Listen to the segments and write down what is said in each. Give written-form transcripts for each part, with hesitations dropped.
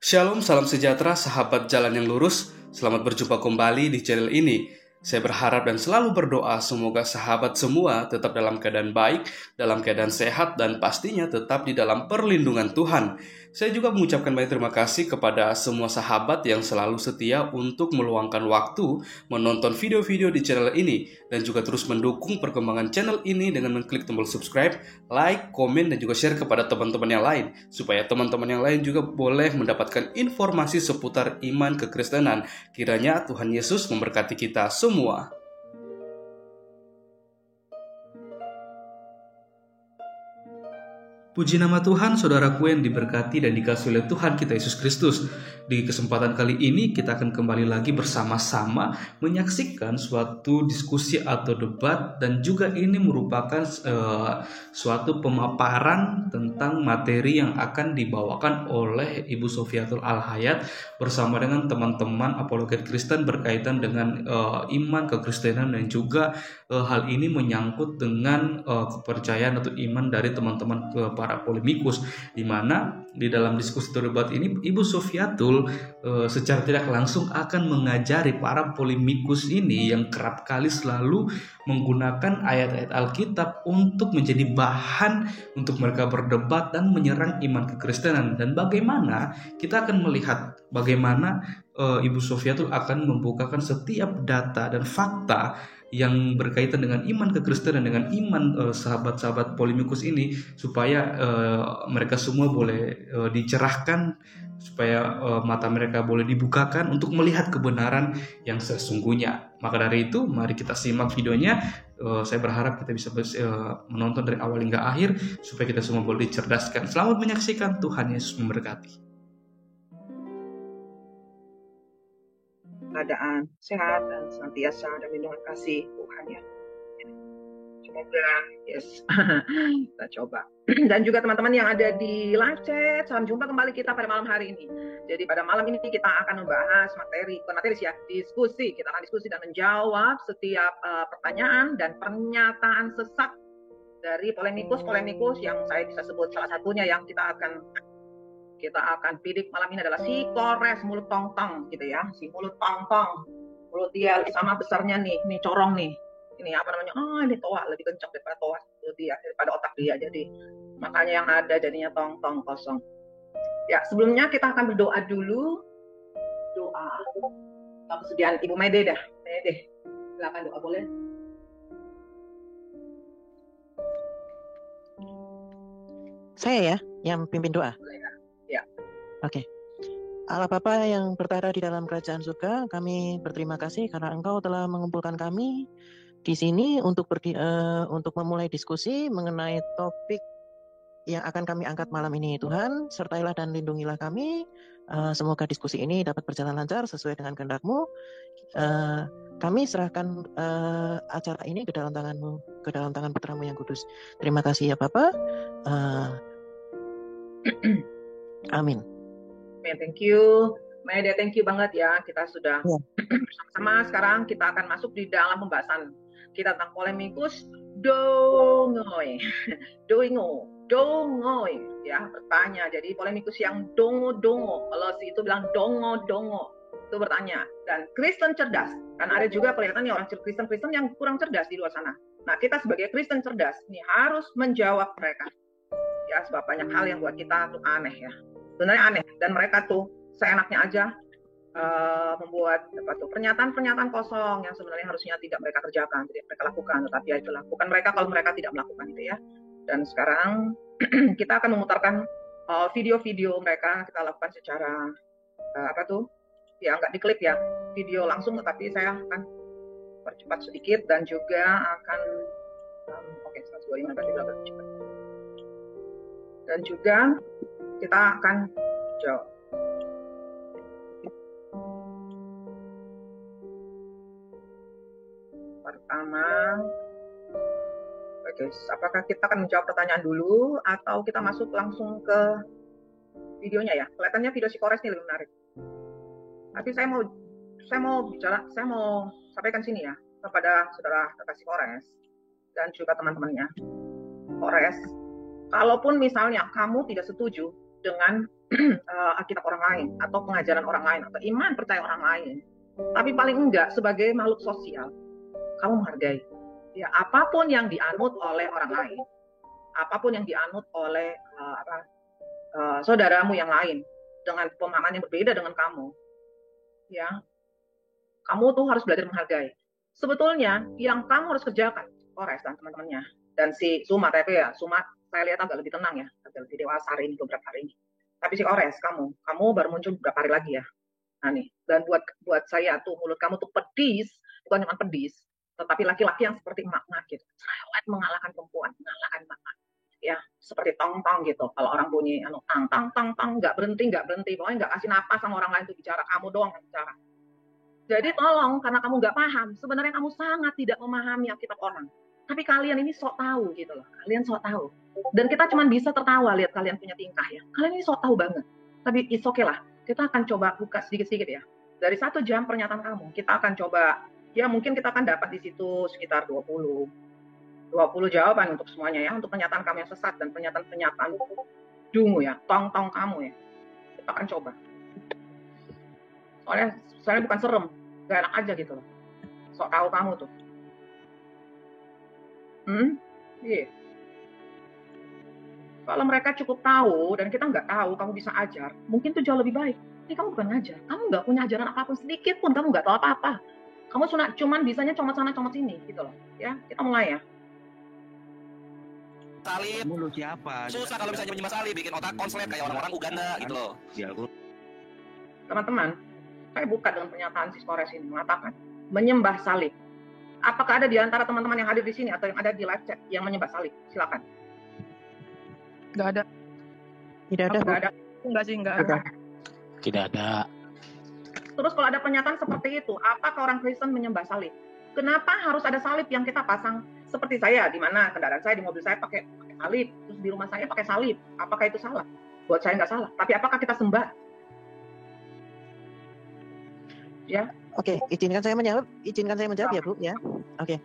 Shalom, salam sejahtera, sahabat jalan yang lurus. Selamat berjumpa kembali di channel ini. Saya berharap dan selalu berdoa semoga sahabat semua tetap dalam keadaan baik, dalam keadaan sehat, dan pastinya tetap di dalam perlindungan Tuhan. Saya juga mengucapkan banyak terima kasih kepada semua sahabat yang selalu setia untuk meluangkan waktu menonton video-video di channel ini dan juga terus mendukung perkembangan channel ini dengan mengklik tombol subscribe, like, komen, dan juga share kepada teman-teman yang lain supaya teman-teman yang lain juga boleh mendapatkan informasi seputar iman kekristenan. Kiranya Tuhan Yesus memberkati kita semua. Puji nama Tuhan, saudaraku yang diberkati dan dikasihi oleh Tuhan kita Yesus Kristus. Di kesempatan kali ini kita akan kembali lagi bersama-sama menyaksikan suatu diskusi atau debat, dan juga ini merupakan suatu pemaparan tentang materi yang akan dibawakan oleh Ibu Sofiatul Al-Hayat bersama dengan teman-teman apologet Kristen berkaitan dengan iman kekristenan, dan juga hal ini menyangkut dengan kepercayaan atau iman dari teman-teman para polemikus, di mana di dalam diskusi debat ini Ibu Sofiatul secara tidak langsung akan mengajari para polemikus ini yang kerap kali selalu menggunakan ayat-ayat Alkitab untuk menjadi bahan untuk mereka berdebat dan menyerang iman kekristenan, dan bagaimana kita akan melihat bagaimana Ibu Sofiatul akan membukakan setiap data dan fakta yang berkaitan dengan iman kekristenan, dengan iman sahabat-sahabat polemikus ini, supaya mereka semua boleh dicerahkan, supaya mata mereka boleh dibukakan untuk melihat kebenaran yang sesungguhnya. Maka dari itu, mari kita simak videonya. Saya berharap kita bisa menonton dari awal hingga akhir, supaya kita semua boleh dicerdaskan. Selamat menyaksikan. Tuhan Yesus memberkati. Keadaan sehat dan senantiasa ada lindungan kasih Tuhan ya. Semoga yes. Kita coba. Dan juga teman-teman yang ada di live chat, salam jumpa kembali kita pada malam hari ini. Jadi pada malam ini kita akan membahas bukan materi sih ya, diskusi. Kita akan diskusi dan menjawab setiap pertanyaan dan pernyataan sesat dari polemikus yang saya bisa sebut salah satunya yang kita akan bidik malam ini adalah si Kores mulut tong-tong gitu ya, si mulut tong-tong, mulut dia sama besarnya nih corong nih, ini apa namanya, ini toa lebih kencang daripada toa mulut dia, daripada otak dia, jadi makanya yang ada jadinya tong-tong kosong. Ya, sebelumnya kita akan berdoa dulu, doa kesediaan Ibu Mede dah, Mede, silakan doa boleh. Saya ya yang pimpin doa. Ya. Oke. Allah Bapa yang bertahta di dalam kerajaan surga, kami berterima kasih karena Engkau telah mengumpulkan kami di sini untuk memulai diskusi mengenai topik yang akan kami angkat malam ini. Tuhan, sertailah dan lindungilah kami. Semoga diskusi ini dapat berjalan lancar sesuai dengan kehendak-Mu. Kami serahkan acara ini ke dalam tangan-Mu, ke dalam tangan Putra-Mu yang kudus. Terima kasih ya Bapa. Amin. Thank you, Mede, thank you banget ya. Kita sudah bersama-sama. Sekarang kita akan masuk di dalam pembahasan kita tentang polemikus dongoy, dongoy ya, bertanya. Jadi polemikus yang dongo. Kalau si itu bilang dongo itu bertanya. Dan Kristen cerdas, kan ada juga kelihatannya orang Kristen yang kurang cerdas di luar sana. Nah, kita sebagai Kristen cerdas ini harus menjawab mereka. Ya, sebab banyak hal yang buat kita tuh aneh ya. Sebenarnya aneh, dan mereka tuh seenaknya aja membuat pernyataan-pernyataan kosong yang sebenarnya harusnya tidak mereka kerjakan, tidak mereka lakukan, tetapi ya itu lakukan mereka kalau mereka tidak melakukan itu ya. Dan sekarang kita akan memutarkan video-video mereka, kita lakukan secara ya nggak diklip ya, video langsung, tetapi saya akan percepat sedikit dan juga akan 125 berarti lebih cepat. Dan juga kita akan jawab. Pertama, oke, apakah kita akan menjawab pertanyaan dulu atau kita masuk langsung ke videonya ya? Kelihatannya video si Kores ini lebih menarik. Tapi saya mau sampaikan sini ya kepada saudara si Kores dan juga teman-temannya. Kores, kalaupun misalnya kamu tidak setuju dengan Alkitab orang lain atau pengajaran orang lain atau iman percaya orang lain. Tapi paling enggak sebagai makhluk sosial, kamu menghargai. Ya, apapun yang dianut oleh orang lain, apapun yang dianut oleh saudaramu yang lain dengan pemahaman yang berbeda dengan kamu, ya, kamu tuh harus belajar menghargai. Sebetulnya yang kamu harus kerjakan, Kores dan teman-temannya, dan si Sumat, tapi ya Sumat saya lihat agak lebih tenang ya, agak lebih dewasa hari ini, beberapa hari ini. Tapi si Kores, kamu baru muncul beberapa hari lagi ya. Nah nih, dan buat saya tuh mulut kamu tuh pedis, bukan cuma pedis, tetapi laki-laki yang seperti emak-emak gitu, cerewet mengalahkan perempuan, mengalahkan emak-emak. Ya, seperti tong-tong gitu. Kalau orang bunyi tang, nggak berhenti, pokoknya nggak kasih napas sama orang lain tuh bicara, kamu doang yang bicara. Jadi tolong, karena kamu nggak paham, sebenarnya kamu sangat tidak memahami Alkitab orang. Tapi kalian ini sok tahu gitu loh, kalian sok tahu. Dan kita cuma bisa tertawa lihat kalian punya tingkah ya. Kalian ini sok tahu banget. Tapi it's okay lah, kita akan coba buka sedikit-sedikit ya. Dari 1 jam pernyataan kamu, kita akan coba, ya mungkin kita akan dapat di situ sekitar 20 jawaban untuk semuanya ya, untuk pernyataan kamu yang sesat dan pernyataan dungu ya, tong-tong kamu ya. Kita akan coba. Soalnya bukan serem, gak enak aja gitu loh. Sok tahu kamu tuh. Iya. Kalau mereka cukup tahu dan kita nggak tahu, kamu bisa ajar, mungkin tuh jauh lebih baik. Ini kamu bukan ngajar, kamu nggak punya ajaran apapun sedikit pun, kamu nggak tahu apa-apa. Kamu cuman bisanya comot sana comot sini gitu loh. Ya, kita mulai ya. Salib Mulu siapa? susah kalau misalnya menyembah salib, bikin otak konslet kayak orang-orang Uganda gitu loh. Ya, Teman-teman, saya buka dengan pernyataan si Kores ini mengatakan menyembah salib. Apakah ada di antara teman-teman yang hadir di sini atau yang ada di live chat yang menyembah salib? Silakan. Nggak ada. Tidak ada, Bu. Nggak ada. Enggak sih, nggak ada. Tidak ada. Terus kalau ada pernyataan seperti itu, apakah orang Kristen menyembah salib? Kenapa harus ada salib yang kita pasang? Seperti saya, di mana kendaraan saya, di mobil saya pakai salib, terus di rumah saya pakai salib. Apakah itu salah? Buat saya nggak salah. Tapi apakah kita sembah? Ya. Oke, izinkan saya menjawab ya, Bu ya. Oke.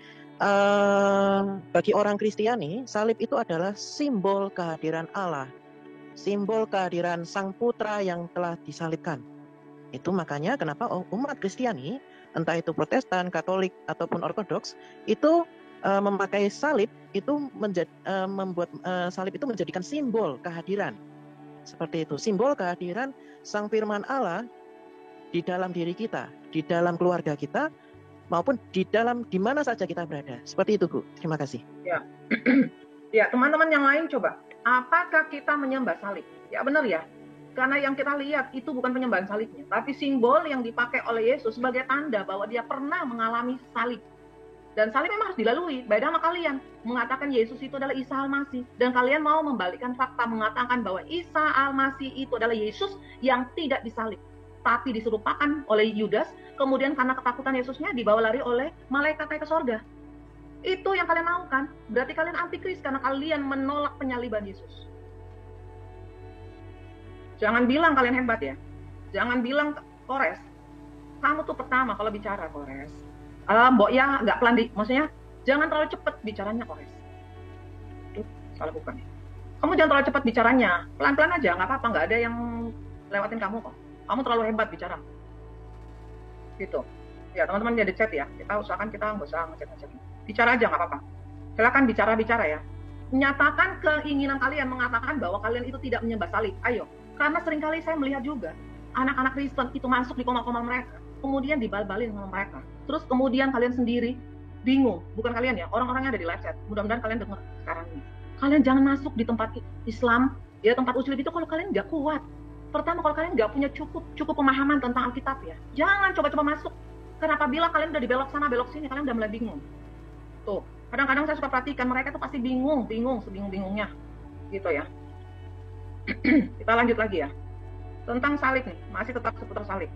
Bagi orang Kristiani, salib itu adalah simbol kehadiran Allah, simbol kehadiran Sang Putra yang telah disalibkan. Itu makanya kenapa umat Kristiani, entah itu Protestan, Katolik ataupun Ortodoks, itu memakai salib itu membuat salib itu menjadikan simbol kehadiran. Seperti itu, simbol kehadiran Sang Firman Allah di dalam diri kita, di dalam keluarga kita, maupun di mana saja kita berada. Seperti itu, Bu. Terima kasih. Ya, ya teman-teman yang lain coba. Apakah kita menyembah salib? Ya benar ya. Karena yang kita lihat itu bukan penyembahan salibnya, tapi simbol yang dipakai oleh Yesus sebagai tanda bahwa dia pernah mengalami salib. Dan salib memang harus dilalui. Beda sama kalian mengatakan Yesus itu adalah Isa Al-Masih, dan kalian mau membalikkan fakta mengatakan bahwa Isa Al-Masih itu adalah Yesus yang tidak disalib, tapi diserupakan oleh Yudas, kemudian karena ketakutan Yesusnya dibawa lari oleh malaikat naik ke sorga. Itu yang kalian lakukan. Berarti kalian antikris karena kalian menolak penyaliban Yesus. Jangan bilang kalian hebat ya. Jangan bilang, Kores, kamu tuh pertama kalau bicara, Kores. Mbok ya nggak pelan maksudnya jangan terlalu cepat bicaranya, Kores. Itu salah bukan ya. Kamu jangan terlalu cepat bicaranya. Pelan-pelan aja, nggak apa-apa, nggak ada yang lewatin kamu kok. Kamu terlalu hebat bicara. Gitu. Ya, teman-teman jadi chat ya. Kita usahakan kita nggak usah ngechat-ngechat. Bicara aja nggak apa-apa. Silakan bicara ya. Nyatakan keinginan kalian mengatakan bahwa kalian itu tidak menyembah salib. Ayo. Karena seringkali saya melihat juga anak-anak Kristen itu masuk di koma-koma mereka, kemudian dibal-balin sama mereka. Terus kemudian kalian sendiri bingung. Bukan kalian ya, orang-orang yang ada di live chat. Mudah-mudahan kalian dengar sekarang ini. Kalian jangan masuk di tempat Islam, ya tempat usul itu kalau kalian nggak kuat. Pertama, kalau kalian nggak punya cukup pemahaman tentang Alkitab ya, jangan coba-coba masuk. Karena apabila kalian udah dibelok sana, belok sini, kalian udah mulai bingung. Tuh, kadang-kadang saya suka perhatikan, mereka tuh pasti bingung, sebingung-bingungnya. Gitu ya. Kita lanjut lagi ya. Tentang salib nih, masih tetap seputar salib.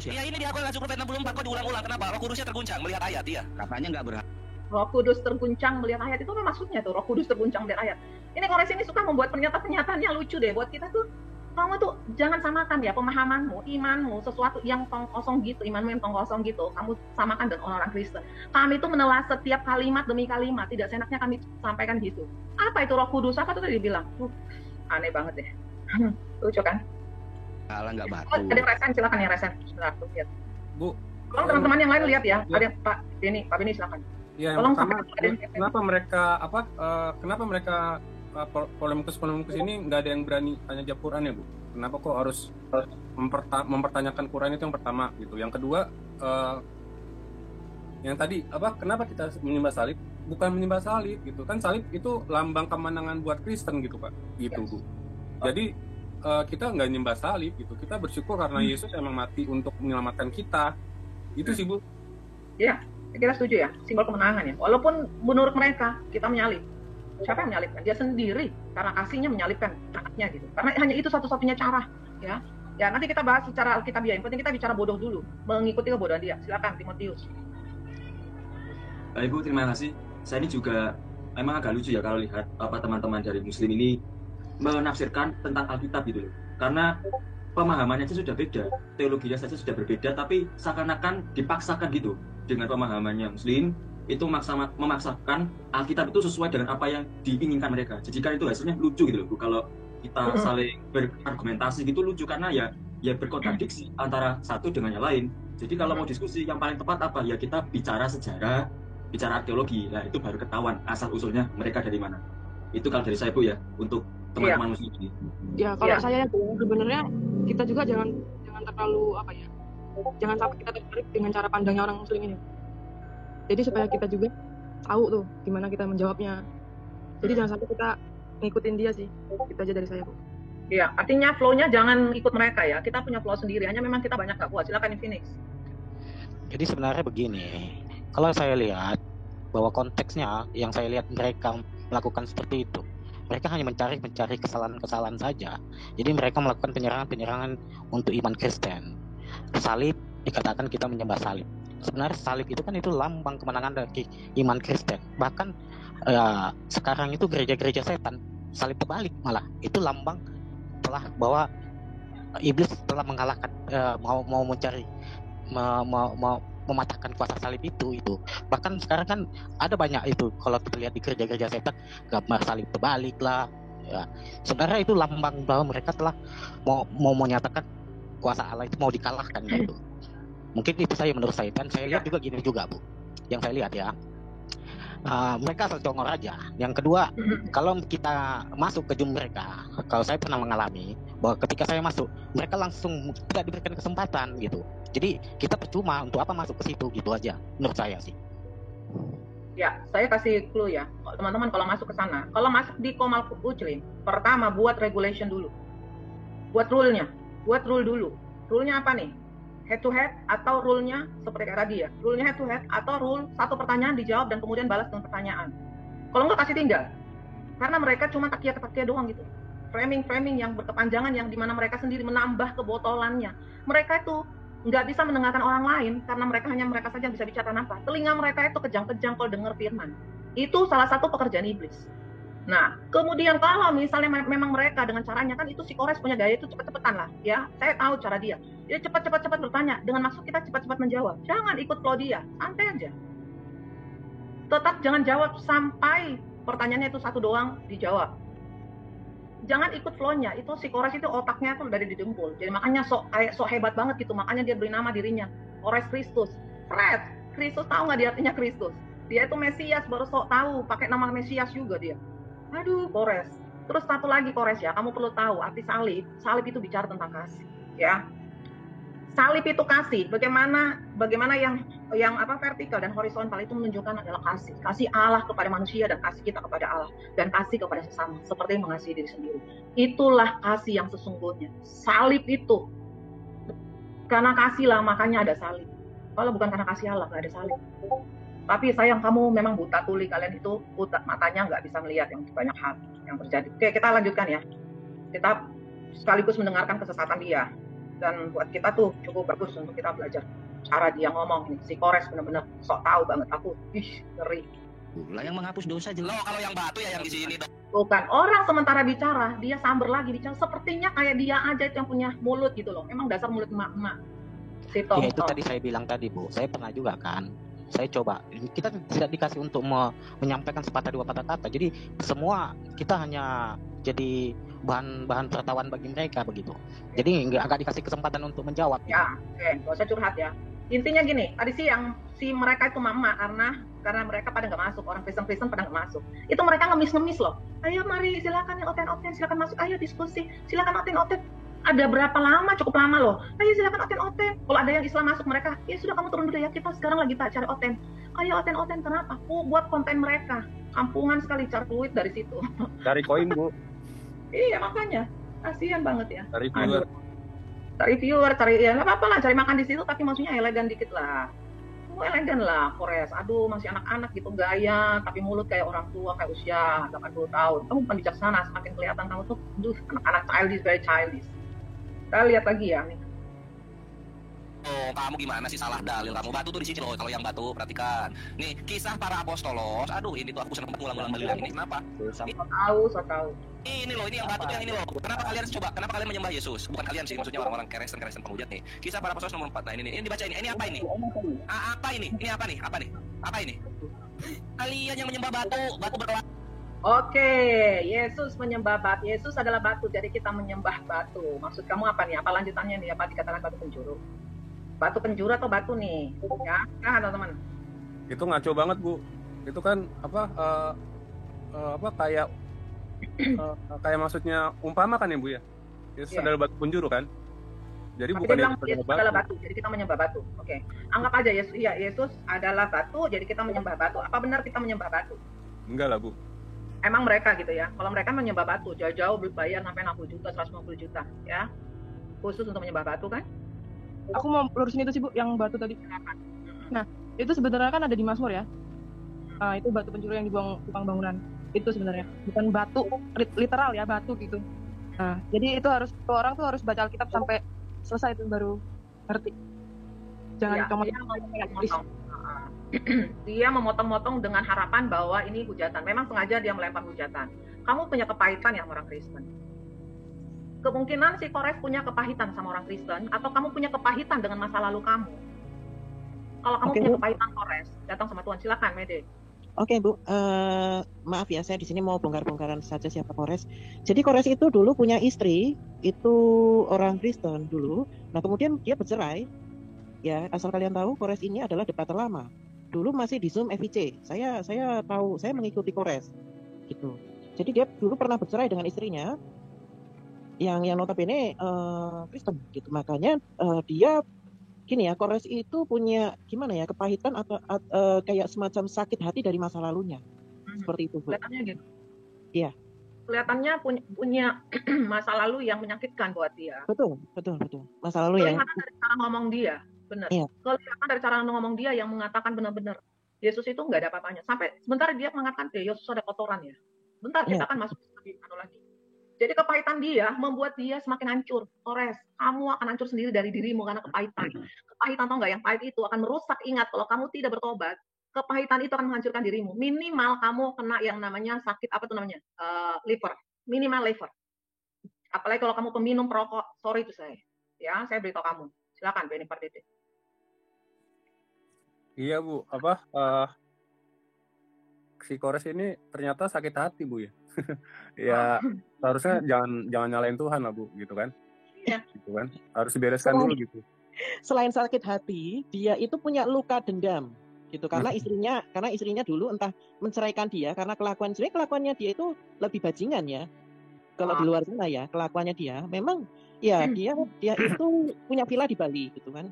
Ya ini di Al-Quran 64 kok diulang-ulang. Kenapa? Roh Kudusnya terguncang melihat ayat, iya. Katanya nggak berhak. Roh Kudus terguncang melihat ayat, itu apa maksudnya tuh? Roh Kudus terguncang melihat ayat. Ini Kores ini suka membuat pernyataan-pernyataan yang lucu deh buat kita tuh. Kamu tuh jangan samakan ya pemahamanmu, imanmu, sesuatu yang tong kosong gitu, imanmu yang tong kosong gitu, kamu samakan dengan orang-orang Kristen. Kami itu menelah setiap kalimat demi kalimat, tidak seenaknya kami sampaikan gitu. Apa itu Roh Kudus? Apa tuh tadi dibilang? Aneh banget deh. Lucu kan? Kalah nggak batu. Oh, ada yang resen, silakan ya resen. Sebentar, tuh, lihat. Bu, Tolong teman-teman yang lain lihat ya. Ya. Ada Pak Beni silakan. ya yang Tolong pertama, sampaikan ada yang- kenapa mereka polemikus ini nggak ada yang berani tanya jawab Quran ya, Bu? Kenapa kok harus mempertanyakan Quran itu yang pertama gitu. Yang kedua, yang tadi kenapa kita menyembah salib? Bukan menyembah salib gitu kan, salib itu lambang kemenangan buat Kristen gitu, Pak, gitu, Bu. Jadi kita nggak nyembah salib gitu, kita bersyukur karena Yesus emang mati untuk menyelamatkan kita, itu sih, Bu. Iya, saya kira setuju ya, simbol kemenangan ya. Walaupun menurut mereka kita menyalib, siapa yang menyalibkan? Dia sendiri, karena kasihnya menyalibkan anaknya gitu. Karena hanya itu satu-satunya cara, ya. Ya nanti kita bahas secara alkitabiah. Yang penting kita bicara bodoh dulu, mengikuti kebodohan dia. Silakan Timotius. Ibu, terima kasih. Saya ini juga emang agak lucu ya kalau lihat teman-teman dari Muslim ini menafsirkan tentang Alkitab gitu loh. Karena pemahamannya saja sudah beda, teologinya saja sudah berbeda, tapi seakan-akan dipaksakan gitu dengan pemahamannya Muslim itu memaksakan Alkitab itu sesuai dengan apa yang diinginkan mereka. Jadi kan itu hasilnya lucu gitu loh, Bu. Kalau kita saling berargumentasi gitu lucu karena ya berkontradiksi antara satu dengan yang lain. Jadi kalau mau diskusi yang paling tepat apa ya, kita bicara sejarah, bicara arkeologi. Nah itu baru ketahuan asal usulnya mereka dari mana. Itu kalau dari saya, Bu, ya, untuk teman-teman Muslim ini. Ya kalau saya sebenarnya kita juga jangan terlalu jangan sampai kita tertarik dengan cara pandangnya orang Muslim ini. Jadi supaya kita juga tahu tuh gimana kita menjawabnya. Jadi jangan sampai kita ngikutin dia sih. Itu aja dari saya, Bu. Iya, artinya flow-nya jangan ikut mereka ya. Kita punya flow sendiri, hanya memang kita banyak nggak kuat. Silakan Phoenix. Jadi sebenarnya begini, kalau saya lihat bahwa konteksnya yang saya lihat mereka melakukan seperti itu, mereka hanya mencari kesalahan-kesalahan saja. Jadi mereka melakukan penyerangan untuk iman Kristen. Salib, dikatakan kita menyembah salib. Sebenarnya salib itu kan itu lambang kemenangan dari iman Kristen. Bahkan sekarang itu gereja-gereja setan salib terbalik malah itu lambang telah bahwa iblis telah mengalahkan mau mencari mematahkan kuasa salib itu. Bahkan sekarang kan ada banyak itu kalau kita lihat di gereja-gereja setan gambar salib terbalik lah ya. Sebenarnya itu lambang bahwa mereka telah mau menyatakan kuasa Allah itu mau dikalahkan gitu. Mungkin itu menurut saya, dan saya lihat juga gini juga, Bu, yang saya lihat ya, mereka asal congor aja. Yang kedua, kalau kita masuk ke Zoom mereka, kalau saya pernah mengalami bahwa ketika saya masuk, mereka langsung tidak diberikan kesempatan gitu. Jadi kita percuma untuk apa masuk ke situ gitu aja, menurut saya sih. Ya, saya kasih clue ya, teman-teman kalau masuk ke sana, kalau masuk di Komal Uclin, pertama buat regulation dulu, buat rule dulu. Rule-nya apa nih? Head to head atau rule-nya seperti kayak tadi ya, rule-nya head to head atau rule satu pertanyaan dijawab dan kemudian balas dengan pertanyaan. Kalau nggak kasih tinggal, karena mereka cuma takia-takia doang gitu. Framing yang berkepanjangan yang dimana mereka sendiri menambah kebotolannya. Mereka itu nggak bisa mendengarkan orang lain karena mereka saja bisa bicara tanpa. Telinga mereka itu kejang-kejang kalau dengar firman. Itu salah satu pekerjaan iblis. Nah, kemudian kalau misalnya memang mereka dengan caranya kan itu si Kores punya gaya itu cepet-cepetan lah, ya. Saya tahu cara dia. Dia cepat bertanya dengan maksud kita cepat-cepat menjawab. Jangan ikut flow dia, santai aja. Tetap jangan jawab sampai pertanyaannya itu satu doang dijawab. Jangan ikut flow-nya. Itu si Kores itu otaknya tuh dari didengkul. Jadi makanya sok hebat banget gitu. Makanya dia beri nama dirinya Kores Kristus. Fred, Kristus tahu nggak dia artinya Kristus? Dia itu Mesias, baru sok tahu pakai nama Mesias juga dia. Aduh, Kores. Terus satu lagi Kores ya, kamu perlu tahu arti salib. Salib itu bicara tentang kasih, ya. Salib itu kasih. Bagaimana yang vertikal dan horizontal itu menunjukkan adalah kasih. Kasih Allah kepada manusia dan kasih kita kepada Allah dan kasih kepada sesama seperti mengasihi diri sendiri. Itulah kasih yang sesungguhnya. Salib itu karena kasih lah makanya ada salib. Kalau bukan karena kasih Allah nggak ada salib. Tapi sayang kamu memang buta tuli, kalian itu buta matanya nggak bisa melihat yang banyak hal yang terjadi. Oke, kita lanjutkan ya. Kita sekaligus mendengarkan kesesatan dia. Dan buat kita tuh cukup bagus untuk kita belajar cara dia ngomong ini. Si Kores benar-benar sok tahu banget. Aku, ngeri. Lah yang menghapus dosa jelas. Loh, kalau yang batu ya yang di sini. Bukan, orang sementara bicara, dia samber lagi bicara. Sepertinya kayak dia aja yang punya mulut gitu loh. Emang dasar mulut emak-emak. Si Tom. Ya itu tadi saya bilang tadi, Bu. Saya pernah juga kan. Saya coba, kita tidak dikasih untuk menyampaikan sepatah dua patah kata. Jadi semua kita hanya jadi bahan tertawan bagi mereka begitu. Jadi nggak dikasih kesempatan untuk menjawab. Ya, oke, gak usah curhat ya. Intinya gini, tadi siang si mereka itu mama karena mereka pada nggak masuk, orang Kristen pada nggak masuk. Itu mereka ngemis loh. Ayo mari silakan yang oten, silakan masuk, ayo diskusi, silakan oten. Ada berapa lama? Cukup lama loh. Ayo silakan oten. Kalau ada yang Islam masuk mereka, ya sudah kamu turun dulu ya. Kita sekarang lagi cari oten. Ayo oten. Kenapa? Aku buat konten mereka. Kampungan sekali cari duit dari situ. Cari koin, Bu. Iya makanya, kasihan banget ya. Cari viewer. Cari viewer, ya nggak apa-apa lah, cari makan di situ, tapi maksudnya elegan dikit lah. Elegan lah, Kores. Aduh, masih anak-anak gitu gaya, tapi mulut kayak orang tua, kayak usia 80 tahun. Kamu bukan bijaksana, semakin kelihatan kamu tuh, anak-anak childish, very childish. Kita lihat lagi ya nih. Oh, kamu gimana sih, salah dalil kamu. Batu tuh di sini loh, kalau yang batu perhatikan. Nih, kisah para apostolos. Aduh, ini tuh aku seneng banget ngulang-ngulang dalil ini. Kenapa? So tahu. Ini loh, ini yang batu tuh yang ini loh. Kenapa kalian menyembah Yesus? Bukan kalian sih, maksudnya orang-orang Kristen penghujat nih. Kisah para apostolos nomor 4. Nah, ini dibaca ini. Ini apa ini? Apa ini? Ini apa nih? Apa ini? Kalian yang menyembah batu berkelak. Oke, Yesus menyembah batu. Yesus adalah batu, jadi kita menyembah batu. Maksud kamu apa nih? Apa lanjutannya nih? Apa dikatakan batu penjuru? Batu penjuru atau batu nih? Ya, kan teman-teman? Itu ngaco banget, Bu. Itu kan kayak maksudnya umpama kan ya, Bu ya? Yesus adalah batu penjuru kan? Jadi tapi bukan dia bilang Yesus adalah batu, jadi kita menyembah batu. Oke. Anggap aja Yesus adalah batu, jadi kita menyembah batu. Apa benar kita menyembah batu? Enggak lah, Bu. Emang mereka gitu ya. Kalau mereka menyembah batu, jauh-jauh bayar sampai 60 juta, 150 juta, ya. Khusus untuk menyembah batu kan? Aku mau lurusin itu sih, Bu, yang batu tadi. Nah, itu sebenarnya kan ada di Mazmur ya. Itu batu penjuru yang dibuang tukang bangunan. Itu sebenarnya bukan batu literal ya, batu gitu. Nah, jadi itu orang tuh harus baca Alkitab sampai selesai itu baru ngerti. Jangan dicomot. Dia memotong-motong dengan harapan bahwa ini hujatan. Memang sengaja dia melempar hujatan. Kamu punya kepahitan ya orang Kristen. Kemungkinan si Kores punya kepahitan sama orang Kristen, atau kamu punya kepahitan dengan masa lalu kamu. Kalau kamu punya kepahitan Kores, datang sama Tuhan. Silakan, Mede. Oke, Bu. Maaf ya, saya di sini mau bongkar-bongkaran saja siapa Kores. Jadi Kores itu dulu punya istri, itu orang Kristen dulu. Nah, kemudian dia bercerai. Ya, asal kalian tahu, Kores ini adalah debater lama. Dulu masih di Zoom FIC. Saya tahu, saya mengikuti Kores. Gitu. Jadi dia dulu pernah bercerai dengan istrinya yang notabene Kristen gitu. Makanya dia gini ya, Kores itu punya gimana ya, kepahitan atau kayak semacam sakit hati dari masa lalunya. Seperti itu, Bu. Kelihatannya gitu. Iya. Kelihatannya punya masa lalu yang menyakitkan buat dia. Betul. Masa lalu yang kelihatan dari cara ngomong dia, benar. Iya. Kelihatan dari cara ngomong dia yang mengatakan benar-benar Yesus itu nggak ada apa-apanya. Sampai sebentar dia mengatakan Yesus ada kotoran ya. Bentar kita akan masuk lebih lagi. Jadi kepahitan dia membuat dia semakin hancur. Kores, kamu akan hancur sendiri dari dirimu karena kepahitan. Kepahitan tau nggak? Yang pahit itu akan merusak. Ingat, kalau kamu tidak bertobat, kepahitan itu akan menghancurkan dirimu. Minimal kamu kena yang namanya sakit liver. Minimal liver. Apalagi kalau kamu peminum perokok. Sorry itu saya. Ya, saya beritahu kamu. Silakan, Benny Pardede. Iya, Bu. Si Kores ini ternyata sakit hati, Bu ya. Ya seharusnya jangan nyalain Tuhan lah, Bu, gitu kan? Iya. Gitu kan? Harus dibereskan dulu gitu. Selain sakit hati, dia itu punya luka dendam gitu karena istrinya dulu entah menceraikan dia karena kelakuannya dia itu lebih bajingan ya. Kalau di luar sana ya, kelakuannya dia memang ya dia itu punya villa di Bali gitu kan.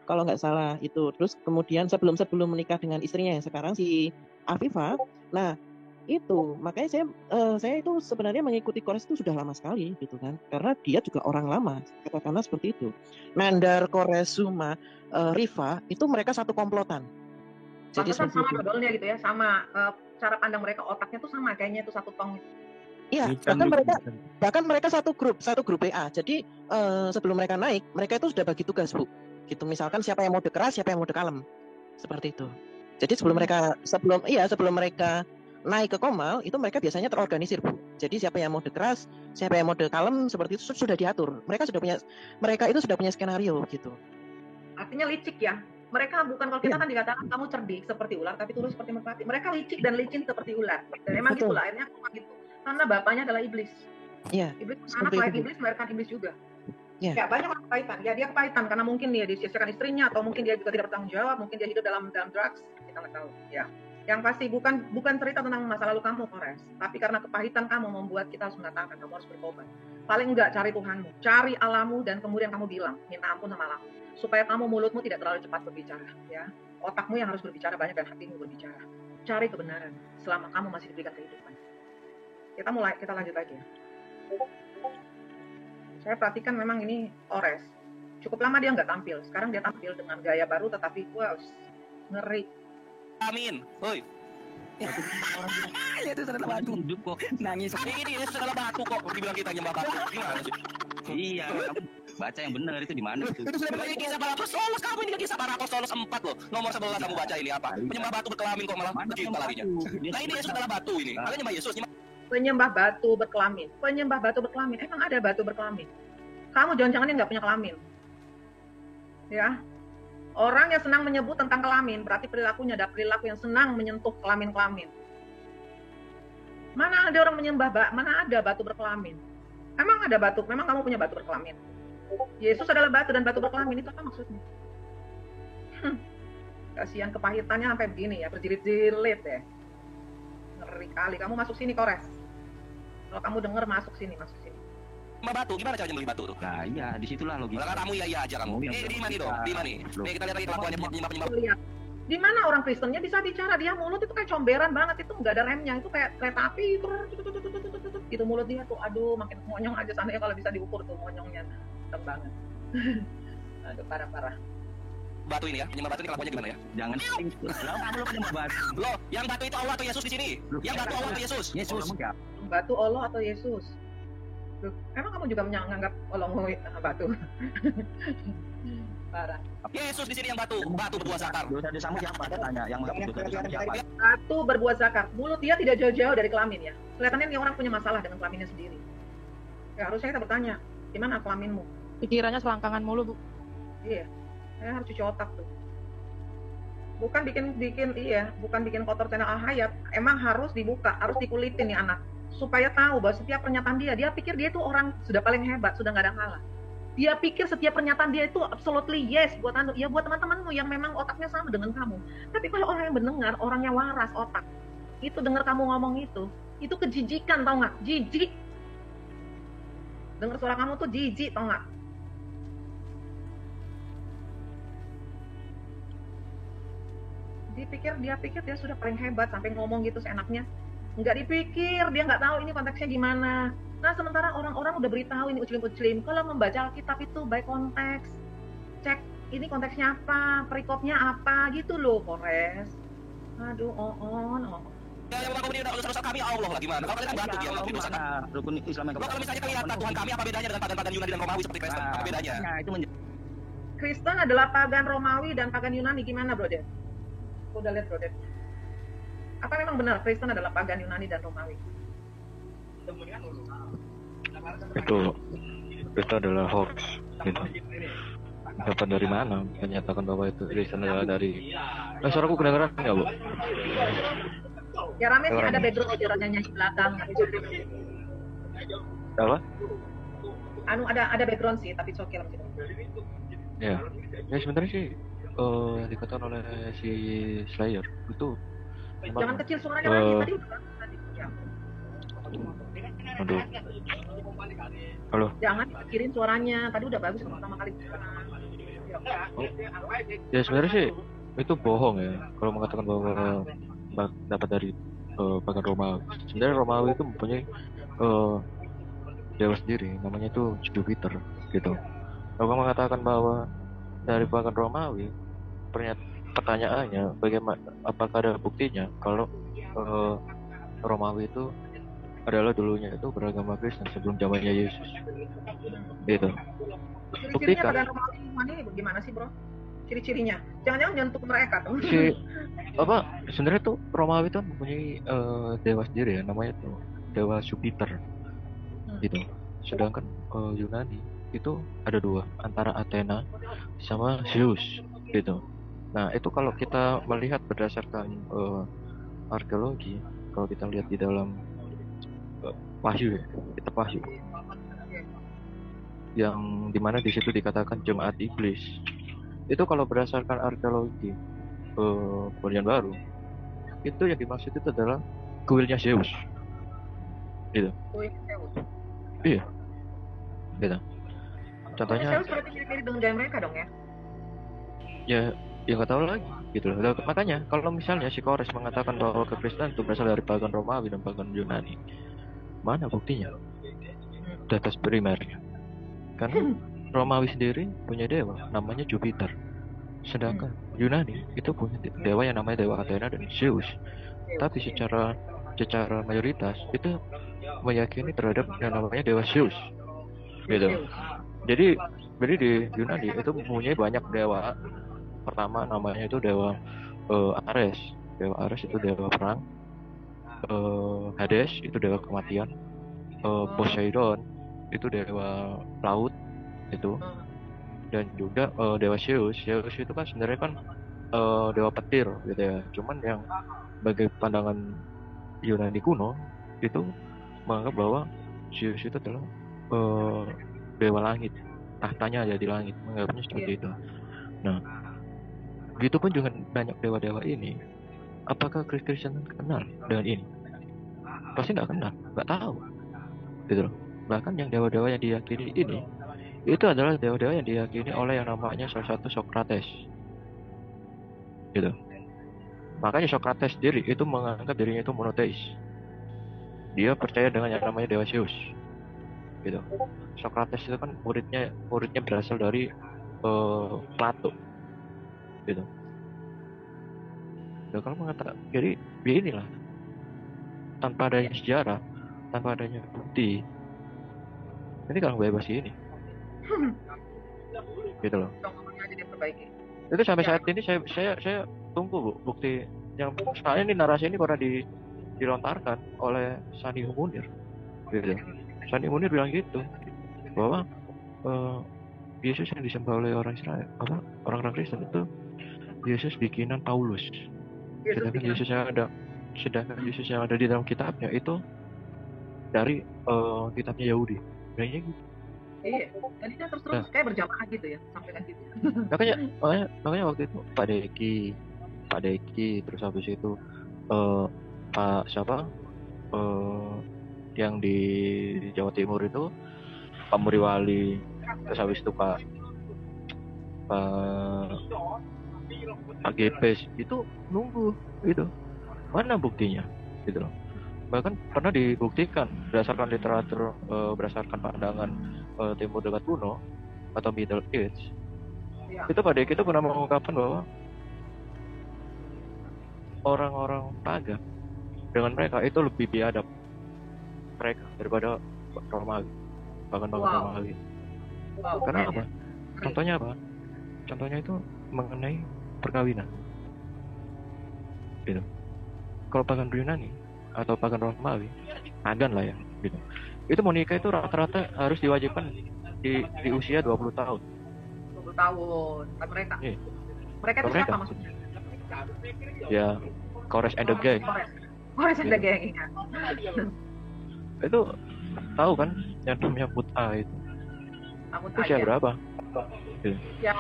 Kalau nggak salah itu. Terus kemudian sebelum menikah dengan istrinya yang sekarang si Afifah. Nah, itu makanya saya itu sebenarnya mengikuti Kores itu sudah lama sekali gitu kan, karena dia juga orang lama, katakanlah seperti itu. Nandar, Kores, Suma, Riva itu mereka satu komplotan. Jadi sama dodolnya gitu ya, sama cara pandang mereka, otaknya tuh sama, kayaknya itu satu tong. Iya, bahkan mereka satu grup PA. Jadi sebelum mereka naik, mereka itu sudah bagi tugas, Bu. Gitu, misalkan siapa yang mode keras, siapa yang mode kalem, seperti itu. Jadi sebelum mereka naik ke Komal, itu mereka biasanya terorganisir, Bu. Jadi siapa yang mode keras, siapa yang mode kalem, seperti itu sudah diatur. Mereka itu sudah punya skenario gitu. Artinya licik ya. Mereka bukan, kalau kita kan dikatakan kamu cerdik seperti ular, tapi tulus seperti merpati. Mereka licik dan licin seperti ular. Dan memang gitulah, akhirnya gitu. Karena bapaknya adalah iblis. Iya. Iblis, anak Seperti lahir itu, Bu. iblis melahirkan iblis juga. Iya. Ya, banyak orang kepahitan. Ya, dia kepahitan karena mungkin dia disia-siakan istrinya, atau mungkin dia juga tidak bertanggung jawab, mungkin dia hidup dalam drugs, kita nggak tahu. Ya, yang pasti bukan cerita tentang masa lalu kamu, Kores, tapi karena kepahitan kamu membuat kita harus mengatakan kamu harus bertobat. Paling enggak cari Tuhanmu, cari Allahmu, dan kemudian kamu bilang, minta ampun sama Allah, supaya kamu mulutmu tidak terlalu cepat berbicara. Ya, otakmu yang harus berbicara banyak dan hatimu berbicara. Cari kebenaran selama kamu masih diberikan kehidupan. Kita lanjut lagi ya. Saya perhatikan memang ini Kores. Cukup lama dia nggak tampil. Sekarang dia tampil dengan gaya baru, tetapi wow, ngeri. Amin. Woi. Ya itu adalah batu. Hidup kok. Nangis. Ini Yesus adalah batu kok. Dibilang kita nyembah batu. Gimana sih? Iya, baca yang benar itu di mana itu? Itu sudah baca kisah para apostolos. Kamu ini kisah para apostolos 4 loh. Nomor 11 kamu baca ini apa? Penyembah batu berkelamin kok malah kita larinya. Nah ini Yesus adalah batu ini. Kalian nyembah Yesus. Penyembah batu berkelamin. Penyembah batu berkelamin. Emang ada batu berkelamin? Kamu jangan-jangan nggak punya kelamin. Ya. Orang yang senang menyebut tentang kelamin, berarti perilakunya ada perilaku yang senang menyentuh kelamin-kelamin. Mana ada orang menyembah, mana ada batu berkelamin? Emang ada batu? Memang kamu punya batu berkelamin? Yesus adalah batu dan batu berkelamin, itu apa maksudnya? Kasihan kepahitannya sampai begini ya, berjilid-jilid ya. Ngeri kali. Kamu masuk sini, Kores. Kalau kamu dengar masuk sini. Batu, gimana cara nyembelih batu tuh? Nah iya, disitulah logika. Kalau kamu iya aja kamu. Di mana dong? Di mana? Nih kita lihat lagi kelakuannya penyembah. Lihat. Di mana orang Kristennya bisa bicara, dia mulut itu kayak comberan banget, itu nggak ada remnya, itu kayak kereta api gitu mulut dia tuh, aduh makin monyong aja sana ya kalau bisa diukur tuh monyongnya, kenceng banget. Aduh parah. Batu ini ya, penyembah batu ini kelakuannya gimana ya? Jangan kamu lo penyembah batu. Loh, yang batu itu Allah atau Yesus di sini? Yang batu Allah atau Yesus? Yesus. Batu Allah atau Yesus? Loh, emang kamu juga menganggap Allah batu? Parah. Yesus di sini yang batu berbuah zakar. Dosa dosamu siapa? Tanya yang dosa dosamu siapa? Batu berbuah zakar. Mulut dia tidak jauh-jauh dari kelamin ya. Kelihatannya nih orang punya masalah dengan kelaminnya sendiri. Ya harusnya kita bertanya, gimana kelaminmu? Pikirannya selangkangan mulu, Bu. Iya. Saya harus cuci otak tuh. Bukan bikin kotor channel Al-Hayat. Emang harus dibuka, harus dikulitin nih anak. Supaya tahu bahwa setiap pernyataan dia pikir dia itu orang sudah paling hebat, sudah nggak ada yang kalah. Dia pikir setiap pernyataan dia itu absolutely yes buat buat teman-temanmu yang memang otaknya sama dengan kamu. Tapi kalau orang yang mendengar, orang yang waras otak, itu dengar kamu ngomong itu kejijikan, tau nggak? Jijik. Dengar suara kamu tuh jijik, tau nggak? Dia pikir dia sudah paling hebat sampai ngomong gitu seenaknya. Nggak dipikir, dia nggak tahu ini konteksnya gimana. Nah sementara orang-orang udah beritahu ini uclim-uclim. Kalau membaca Alkitab itu by konteks, cek ini konteksnya apa, perikopnya apa gitu loh, Kores. Aduh, Ya, yang kamu ini dosa kami Allah lah gimana? Kalau kalian batu dia ngelakuin dosa rukun Islam yang kalau misalnya kelihatan Tuhan kami apa bedanya dengan pagan-pagan Yunani dan Romawi seperti Kristen? Apa bedanya? Nah, itu Kristen adalah pagan Romawi dan pagan Yunani gimana, Brother? Udah lihat, Brother. Apa memang benar Kristen adalah pagan Yunani dan Romawi? Itu adalah hoax gitu. Dapat dari mana menyatakan bahwa itu Kristen adalah dari suaraku kedengeran nggak, Bu? Ya rame sih, ada background nyanyi di belakang. Apa? Ada background sih, tapi oke lah. Ya sebenarnya sih dikatakan oleh si Slayer itu. Jangan kecil suaranya lagi tadi. Ya. Aduh. Halo. Jangan dikirin suaranya. Tadi udah bagus pertama kali. Ya sebenarnya sih itu bohong ya kalau mengatakan bahwa dapat dari pagan Romawi. Sebenarnya Romawi itu mempunyai dewa sendiri, namanya itu Jupiter gitu. Kalau mengatakan bahwa dari pagan Romawi, pertanyaannya bagaimana, apakah ada buktinya kalau Romawi itu adalah dulunya itu beragama Kristen sebelum zamannya Yesus gitu. Buktikan. Pagan Romawi ini gimana sih, Bro? Ciri-cirinya jangan-jangan nyentuh mereka tuh. Sebenarnya tuh Romawi itu mempunyai dewa sendiri ya, namanya tuh dewa Jupiter gitu. Sedangkan Yunani itu ada dua, antara Athena sama Zeus gitu. Nah itu kalau kita melihat berdasarkan arkeologi, kalau kita lihat di dalam Wahyu, kitab Wahyu, yang dimana di situ dikatakan jemaat iblis. Itu kalau berdasarkan arkeologi Perjanjian Baru, itu yang dimaksud itu adalah kuilnya Zeus. Gitu. Iya. Gitu. Contohnya Zeus berarti mirip-mirip dengan gaya mereka dong ya? Ya nggak tahu lagi gitu loh. Makanya kalau misalnya si Kores mengatakan bahwa kekristenan itu berasal dari pagan Romawi dan pagan Yunani, mana buktinya? Data primernya. Karena Romawi sendiri punya dewa namanya Jupiter, sedangkan Yunani itu punya dewa yang namanya dewa Athena dan Zeus. Tapi secara mayoritas itu meyakini terhadap yang namanya dewa Zeus, gitu. Jadi di Yunani itu mempunyai banyak dewa. Pertama namanya itu dewa Ares. Dewa Ares itu dewa perang. Hades itu dewa kematian. Poseidon itu dewa laut itu. Dan juga dewa Zeus. Zeus itu kan sebenarnya kan dewa petir gitu ya. Cuman yang bagi pandangan Yunani kuno itu menganggap bahwa Zeus itu adalah dewa langit. Tahtanya ada di langit, menganggapnya seperti itu. Nah, begitu pun juga banyak dewa-dewa ini. Apakah Kristen kenal dengan ini? Pasti nggak kenal, nggak tahu, gitu loh. Bahkan yang dewa-dewa yang diyakini ini, itu adalah dewa-dewa yang diyakini oleh yang namanya salah satu Socrates, gitu. Makanya Socrates sendiri itu menganggap dirinya itu monoteis. Dia percaya dengan yang namanya dewa Zeus, gitu. Socrates itu kan muridnya berasal dari Plato, gitu. Ya, kalau mengatakan jadi inilah, tanpa adanya sejarah, tanpa adanya bukti, ini kalau bebas ini, gitu loh. Itu sampai saat ini saya tunggu Bu, bukti yang soalnya ini narasi ini pernah dilontarkan oleh Sani Munir, gitu. Sani Munir bilang gitu bahwa Yesus yang disembah oleh orang Israel, orang-orang Kristen itu Yesus bikinan Paulus. Sedangkan Yesus yang ada di dalam kitabnya itu dari kitabnya Yahudi. Kayaknya gitu. Iya, tadi kan terus kayak berjamaah gitu ya, sampaikan gitu. makanya waktu itu Pak Deki terus habis itu Pak siapa yang di Jawa Timur itu Pak Muriwali, terus habis itu Pak GP itu nunggu itu, mana buktinya gitu loh. Bahkan pernah dibuktikan berdasarkan literatur, berdasarkan pandangan Timur Dekat kuno atau Middle Age, itu Pak Deki itu pernah mengungkapkan bahwa orang-orang pagan dengan mereka itu lebih biadab mereka daripada Romawi, bahkan Romawi. Karena apa? Contohnya apa? Contohnya itu mengenai perkawinan, gitu. Kalau pagan Yunani atau pagan Romawi, pagan lah ya, gitu. Itu mau nikah itu rata-rata harus diwajibkan di usia 20 tahun. 20 tahun. Mereka. Iya. Mereka itu siapa maksudnya? Ya, Kores and the Gang. Kores and the Gang, iya. Itu tahu kan yang namanya Muta itu. Usia berapa? Gitu. Ya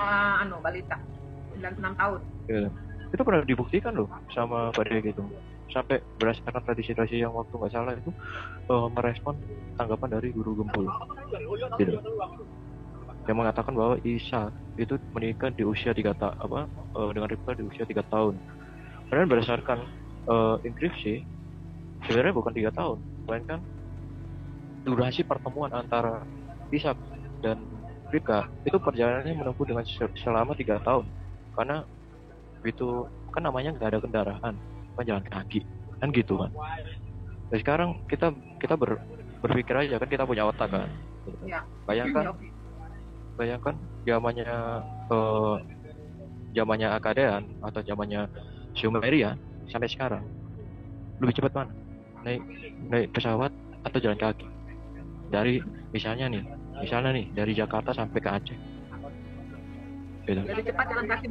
balita 96 tahun. Gitu. Itu pernah dibuktikan loh sama Pak Dek gitu. Sampai berdasarkan tradisi-tradisi yang waktu nggak salah itu merespon tanggapan dari guru Gempul, gitu. Yang mengatakan bahwa Isa itu menikah di usia dengan Ribka di usia 3 tahun. Padahal berdasarkan inskripsi sebenarnya bukan 3 tahun, melainkan durasi pertemuan antara Ishak dan Ribka itu perjalanannya menempuh dengan selama 3 tahun, karena itu kan namanya nggak ada kendaraan, kan jalan kaki kan gitu kan. Dan sekarang kita berpikir aja kan, kita punya otak kan, bayangkan zamannya Akadean atau zamannya Sumeria sampai sekarang, lebih cepat mana, naik pesawat atau jalan kaki dari misalnya nih dari Jakarta sampai ke Aceh, gitu. Lebih cepat jalan kaki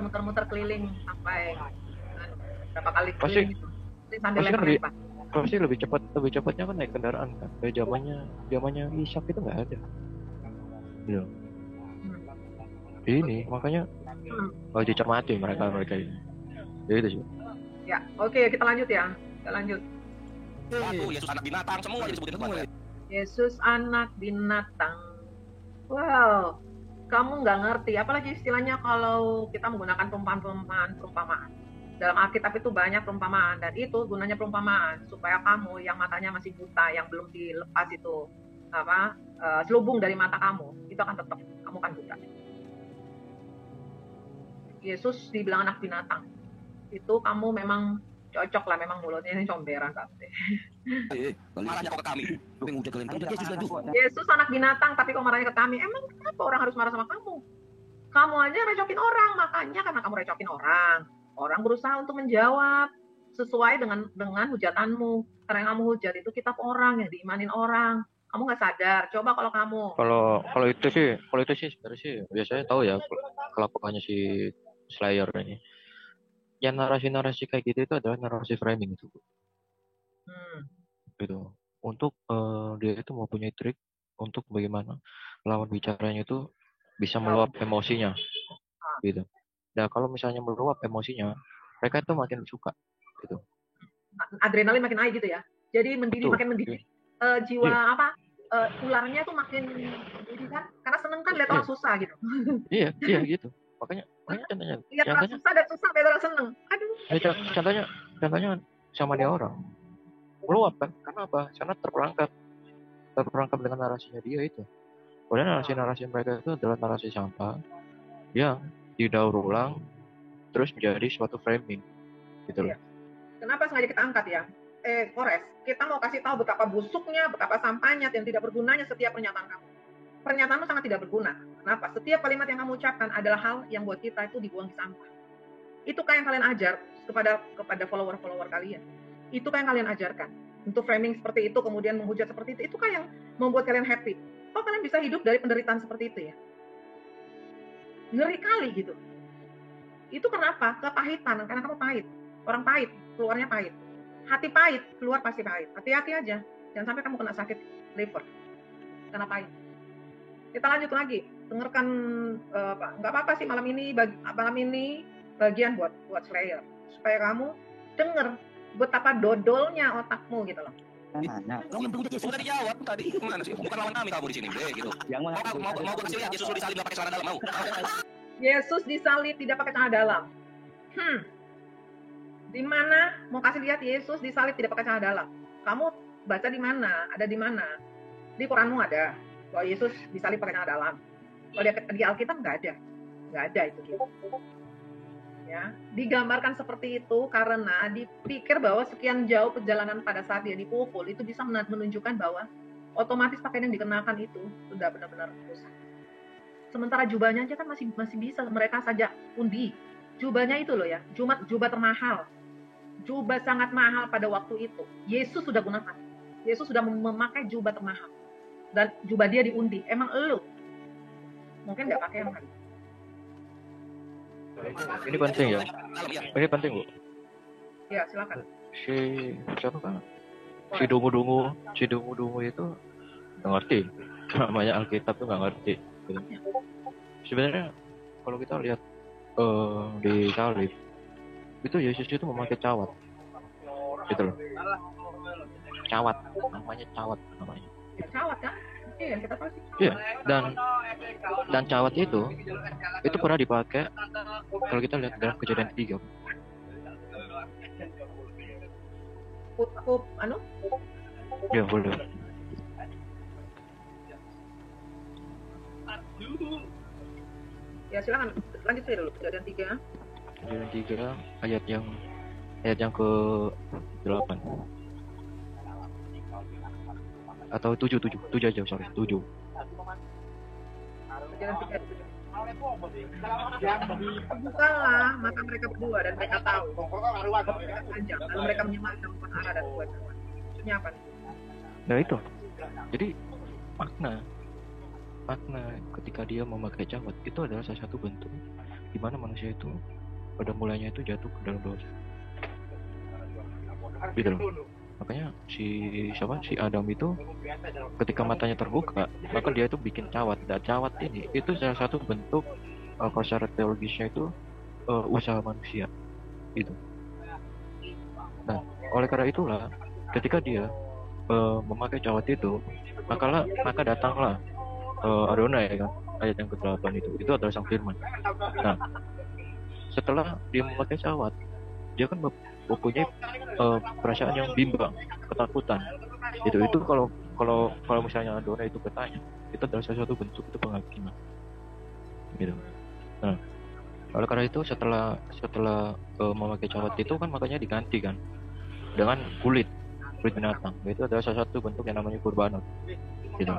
muter-muter keliling sampai berapa kali pasti keliling gitu. Sambil kan pasti lebih cepatnya kan naik kendaraan kan. Kayak zamannya Ishak itu nggak ada. Gitu. Ini makanya harus dicermati mereka ini. Ya itu sih. Ya, oke, kita lanjut ya. Kita lanjut. Waduh, Yesus anak binatang semua disebutin semua. Yesus anak binatang. Wow, kamu nggak ngerti. Apalagi istilahnya kalau kita menggunakan perumpamaan. Dalam Alkitab itu banyak perumpamaan, dan itu gunanya perumpamaan supaya kamu yang matanya masih buta, yang belum dilepas itu selubung dari mata kamu, itu akan tetap kamu kan buta. Yesus dibilang anak binatang. Itu kamu memang cocok lah, memang mulutnya ini comberan pasti. Marahnya kok ke kami. Yesus anak binatang, tapi kok marahnya ke kami? Emang kenapa orang harus marah sama kamu? Kamu aja recokin orang, makanya karena kamu recokin orang berusaha untuk menjawab sesuai dengan hujatanmu. Karena yang kamu hujat itu kitab orang, yang diimanin orang. Kamu nggak sadar. Coba kalau kamu. Kalau itu sih sebenarnya sih biasanya tahu ya kelakuannya si Slayer ini. Yang narasi kayak gitu itu adalah narasi framing itu. Gitu. Untuk dia itu mempunyai trik untuk bagaimana lawan bicaranya itu bisa meluap emosinya. Gitu. Nah, kalau misalnya meluap emosinya, mereka itu makin suka gitu. Adrenalin makin naik gitu ya. Jadi makin mendidih. Jiwa ularnya tuh makin mendidih kan? Karena seneng kan lihat orang susah gitu. Iya gitu. Makanya contohnya lihat orang susah dan susah lihat orang seneng. Aduh. Contohnya sama dia orang meluap kan? Karena apa? Karena terperangkap dengan narasinya dia itu. Padahal narasi mereka itu adalah narasi sampah yang didaur ulang terus menjadi suatu framing gitu loh. Iya. Kenapa sengaja kita angkat ya? Kores, kita mau kasih tahu betapa busuknya, betapa sampahnya dan tidak bergunanya setiap pernyataan kamu. Pernyataanmu sangat tidak berguna. Kenapa? Setiap kalimat yang kamu ucapkan adalah hal yang buat kita itu dibuang di sampah. Itukah yang kalian ajar kepada follower-follower kalian? Itukah yang kalian ajarkan? Untuk framing seperti itu, kemudian menghujat seperti itu, itukah yang membuat kalian happy? Kok kalian bisa hidup dari penderitaan seperti itu ya? Ngeri kali gitu. Itu kenapa? Kepahitan, karena kamu pahit. Orang pahit, keluarnya pahit. Hati pahit, keluar pasti pahit. Hati-hati aja, jangan sampai kamu kena sakit liver karena pahit. Kita lanjut lagi, dengarkan nggak apa-apa sih malam ini bagian buat Slayer supaya kamu denger betapa dodolnya otakmu gitu loh. Kamu yang Yesus udah dijawab tadi. Mana sih? Bukan lawan kami kamu di sini, deh gitu. Mau gue kasih lihat Yesus disalib nggak pakai celana dalam mau. Yesus disalib tidak pakai celana dalam. Di mana mau kasih lihat Yesus disalib tidak pakai celana dalam? Kamu baca di mana? Ada di mana? Di Quranmu ada bahwa Yesus disalib pakai celana dalam. Kalau di Alkitab nggak ada itu gitu. Ya, digambarkan seperti itu karena dipikir bahwa sekian jauh perjalanan pada saat dia dipukul itu bisa menunjukkan bahwa otomatis pakaian yang dikenakan itu sudah benar-benar rusak. Sementara jubahnya aja kan masih bisa mereka saja undi. Jubahnya itu loh ya, jubah termahal. Jubah sangat mahal pada waktu itu. Yesus sudah gunakan. Yesus sudah memakai jubah termahal. Dan jubah dia diundi. Emang elu mungkin nggak pakai yang lain. Ini penting ya. Ini penting, Bu. Ya, silakan. Siapa kan? Si dungu-dungu itu nggak ngerti. Namanya Alkitab tuh nggak ngerti. Gitu. Sebenarnya kalau kita lihat di salib itu Yesus itu memakai cawat, gitu loh. Cawat, namanya cawat namanya. Cawat kan? Iya, kita pasti. Iya, dan cawat itu pernah dipakai kalau kita lihat dalam Kejadian 3. Ya boleh. Ya silakan lanjut saja dulu Kejadian 3. Kejadian 3 ayat yang ke-8. Atau 7 aja, sorry, 7. Bukalah mata mereka berdua dan mereka tahu. Panjang, lalu mereka menyemak tempat arah dan buat maksudnya apa? Nah itu, jadi makna ketika dia memakai cawat itu adalah salah satu bentuk di mana manusia itu pada mulanya itu jatuh ke dalam dosa. Gitu loh. Makanya si Adam itu ketika matanya terbuka, maka dia itu bikin cawat. Dan cawat ini itu salah satu bentuk kalau secara teologisnya itu usaha manusia itu. Nah, oleh karena itulah ketika dia memakai cawat itu, maka datanglah Adonai kan, ayat yang ke-8 itu adalah sang firman. Nah, setelah dia memakai cawat, dia kan mempunyai perasaan yang bimbang, ketakutan. Itu kalau misalnya Adonai itu bertanya, itu adalah salah satu bentuk itu penghakiman. Gitu. Nah, oleh karena itu setelah memakai cawat itu kan makanya diganti kan dengan kulit binatang. Itu adalah salah satu bentuk yang namanya kurbanot. Gitu.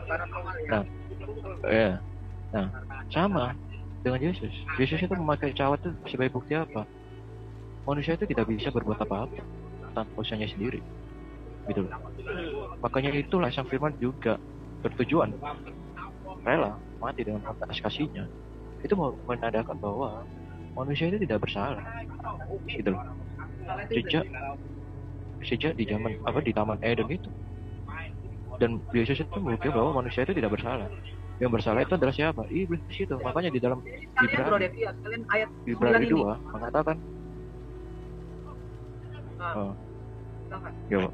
Nah, sama dengan Yesus. Yesus itu memakai cawat itu sebagai bukti apa? Manusia itu tidak bisa berbuat apa-apa tanpa usahanya sendiri. Gitu loh. Makanya itulah sang firman juga bertujuan rela mati dengan atas kasihnya. Itu menandakan bahwa manusia itu tidak bersalah. Gitu loh. Sejak di zaman di Taman Eden itu. Dan Yesus itu membuktikan bahwa manusia itu tidak bersalah. Yang bersalah itu adalah siapa? Iblis itu. Makanya di dalam Ibrani 2 mengatakan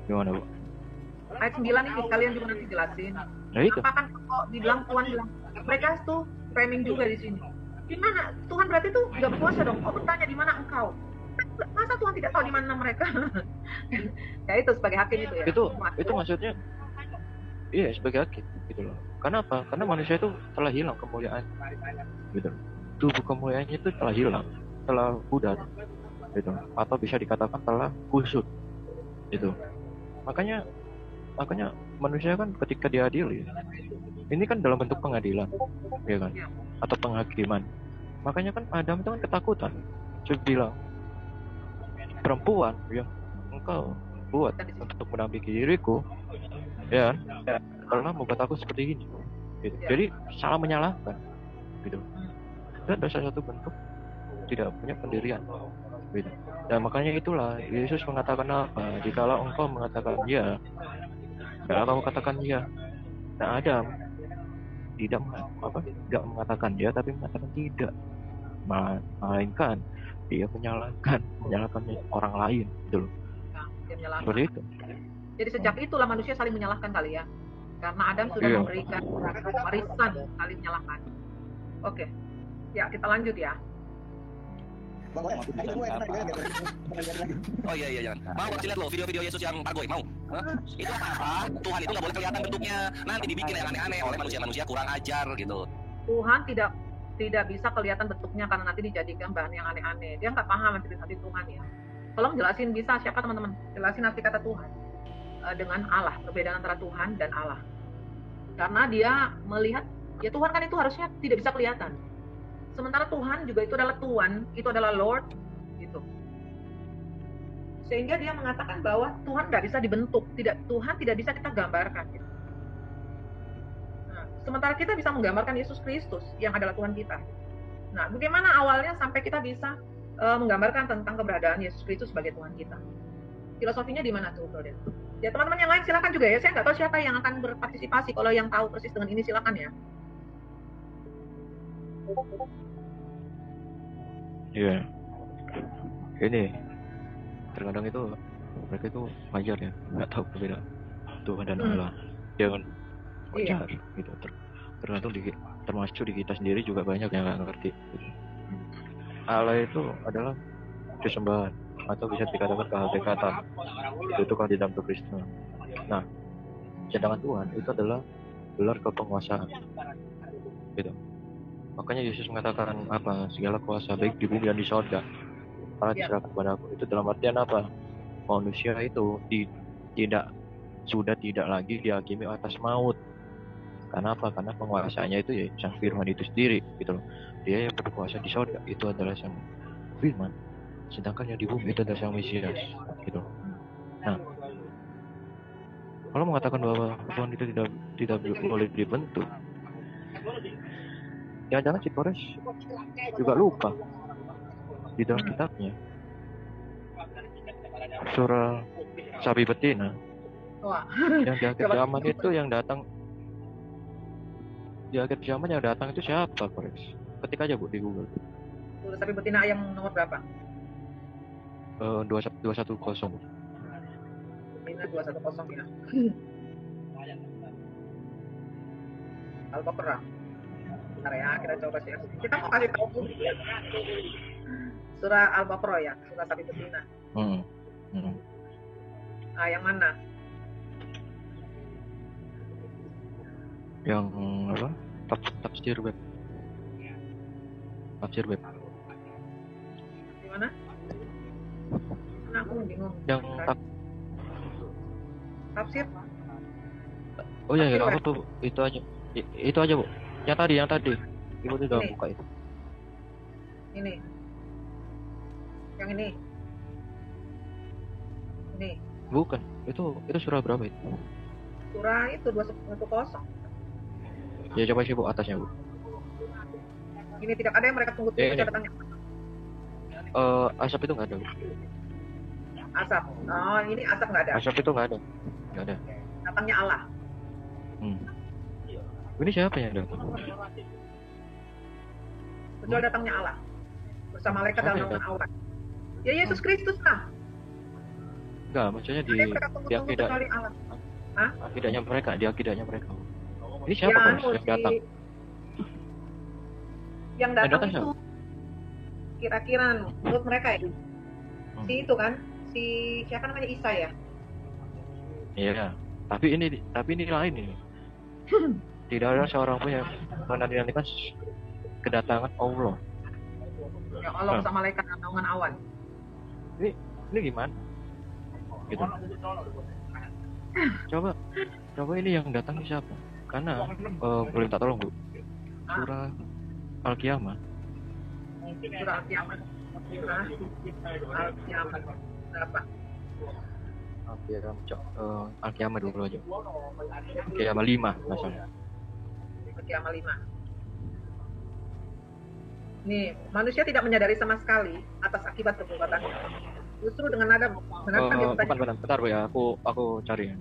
gimana Bu? Ayat 9 ini kalian juga nanti jelasin. Nah itu. Apa kan kok dibilang Tuhan bilang mereka tuh framing juga di sini. Di mana Tuhan berarti tuh nggak berkuasa dong? Kok bertanya di mana engkau? Masa Tuhan tidak tahu di mana mereka? Ya itu sebagai hakim itu ya. Itu maksudnya iya sebagai hakim gitu loh. Karena apa? Karena manusia itu telah hilang kemuliaan gitu. Tubuh kemuliaannya itu telah hilang, telah pudar gitu. Atau bisa dikatakan telah kusut gitu. Makanya manusia kan ketika diadili ini kan dalam bentuk pengadilan ya kan, atau penghakiman. Makanya kan Adam itu kan ketakutan. Dia bilang, perempuan yang engkau buat untuk menampingi diriku ya karena membuat aku seperti ini gitu. Jadi salah menyalahkan gitu. Dan ada salah satu bentuk tidak punya pendirian gitu. Dan makanya itulah Yesus mengatakan apa? Jikalau engkau mengatakan ya, kalau kamu katakan ya. Nah Adam tidak mengatakan ya, tapi mengatakan tidak, melainkan dia menyalahkan orang lain gitu loh. Seperti itu. Jadi sejak itulah manusia saling menyalahkan kali ya, karena Adam sudah memberikan warisan saling menyalahkan. Oke, ya kita lanjut ya. Oh iya jangan. Mau kasih lihat lo video-video Yesus yang pargoy, mau? Itu apa? Tuhan itu nggak boleh kelihatan bentuknya. Nanti dibikin yang aneh-aneh oleh manusia kurang ajar gitu. Tuhan tidak bisa kelihatan bentuknya karena nanti dijadikan bahan yang aneh-aneh. Dia nggak paham arti Tuhan ya. Tolong jelasin, bisa siapa teman-teman? Jelasin arti kata Tuhan dengan Allah, perbedaan antara Tuhan dan Allah. Karena dia melihat ya Tuhan kan itu harusnya tidak bisa kelihatan. Sementara Tuhan juga itu adalah Tuhan, itu adalah Lord, gitu. Sehingga dia mengatakan bahwa Tuhan nggak bisa dibentuk, Tuhan tidak bisa kita gambarkan. Gitu. Nah, sementara kita bisa menggambarkan Yesus Kristus yang adalah Tuhan kita. Nah, bagaimana awalnya sampai kita bisa menggambarkan tentang keberadaan Yesus Kristus sebagai Tuhan kita? Filosofinya di mana tuh, Bro? Ya teman-teman yang lain silakan juga ya. Saya nggak tahu siapa yang akan berpartisipasi. Kalau yang tahu persis dengan ini silakan ya. Iya. Ini terkadang itu mereka itu wajar ya, nggak tahu perbedaan Tuhan dan Allah. Jangan wajar gitu. Tergantung termasuk di kita sendiri juga banyak yang nggak ngerti. Gitu. Allah itu adalah kesembahan atau bisa dikatakan kehakikatan. Itu kalau di dalam Kristen. Nah, sedangkan Tuhan itu adalah gelar kepenguasaan. Gitu. Makanya Yesus mengatakan apa? Segala kuasa baik di bumi dan di sorga telah diserahkan kepada aku. Itu dalam artian apa? Manusia itu sudah tidak lagi dihakimi atas maut. Karena apa? Karena penguasaannya itu ya sang firman itu sendiri gitu loh. Dia yang berkuasa di sorga itu adalah sang firman. Sedangkan yang di bumi itu adalah sang Mesias gitu. Nah, kalau mengatakan bahwa Tuhan itu tidak boleh dibentuk, jangan-jangan Cipores juga lupa di dalam kitabnya surah sapi betina Wah, Yang di akhir coba zaman itu yang datang, di akhir zaman yang datang itu siapa, Korex? Ketik aja Bu di Google. Surat sapi betina yang nomor berapa? 210. Betina 210 ya. Al-Baqarah. Bentar ya, kita coba sih. Kita mau kasih tahu publik ya. Surah Al-Baqarah ya, surah sapi betina. Ah, yang mana? Yang apa? Tafsir web. Tafsir web. Di mana? Nah, aku bingung. Yang Tafsir? Oh iya, Tafsir aku web. tuh itu aja. Itu aja Bu. Yang tadi. Ibu udah Ini. buka itu. Ini. Yang ini. Ini. Bukan. Itu surah berapa itu? Surah itu 210. Ya coba sih Bu atasnya Bu. Ini tidak ada yang mereka tunggu Ini. catatannya. Asap itu nggak ada Bu. Asap. Oh, ini asap nggak ada. Asap itu nggak ada. Nggak ada. Datangnya Allah. Ini siapa yang datang? Betul, datangnya Allah. Bersama malaikat dalam Siapa yang naungan awan. Ya Yesus Kristus lah. Enggak, maksudnya Ada yang mereka di tunggu-tunggu akidah, kecuali Allah. akidahnya mereka, di akidahnya mereka. Ini Ya, siapa Korex anu, yang datang? Yang datang datang itu siapa? kira-kira menurut mereka ya. Si itu kan, si siapa namanya Isa ya. Iya. Tapi ini lain ini. Tidak ada seorang pun yang menandakan kedatangan Allah. Ya Allah bersama malaikat dalam naungan awan. Ini gimana? Gitu. Coba ini yang datang ini siapa? Karena boleh tak tolong Bu. Surah Al-Qiyamah. Surah Al-Qiyamah. Surah Al-Qiyamah. Berapa? Al-Qiyamah dulu aja. Al-Qiyamah 5 maksudnya. Al-Qiyamah 5. Nih, manusia tidak menyadari sama sekali atas akibat perbuatannya. Justru dengan nada benarkah dia bertanya. Bentar Bu ya, aku cari.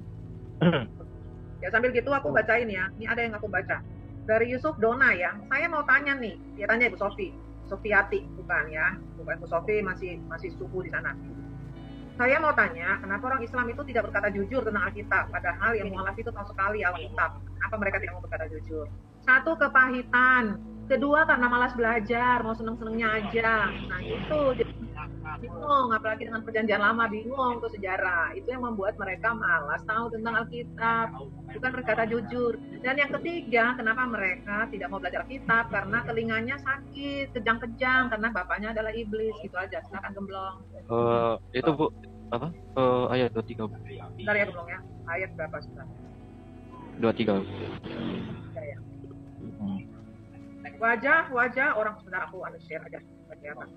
Ya sambil gitu aku bacain ya. Ini ada yang aku baca. Dari Yusuf Dona ya. Saya mau tanya nih. Dia tanya Ibu Sofi. Sofiati bukan ya. Bukan Ibu Sofi, masih suku di sana. Saya mau tanya, kenapa orang Islam itu tidak berkata jujur tentang Alkitab, padahal yang mualaf itu tahu sekali Alkitab. Kenapa mereka tidak mau berkata jujur? Satu, kepahitan. Kedua, karena malas belajar, mau seneng-senengnya aja. Nah itu, jadi bingung, apalagi dengan perjanjian lama, bingung tuh sejarah. Itu yang membuat mereka malas tahu tentang Alkitab, bukan berkata jujur. Dan yang ketiga, kenapa mereka tidak mau belajar Alkitab? Karena telinganya sakit, kejang-kejang, karena bapaknya adalah iblis, gitu aja. Silakan gemblong. Itu Bu, apa? Ayat 23 Bu. Bentar ya gemblong ya. Ayat berapa sudah? 23. Ya. Wajah orang, sebentar aku share aja. Kelihatan.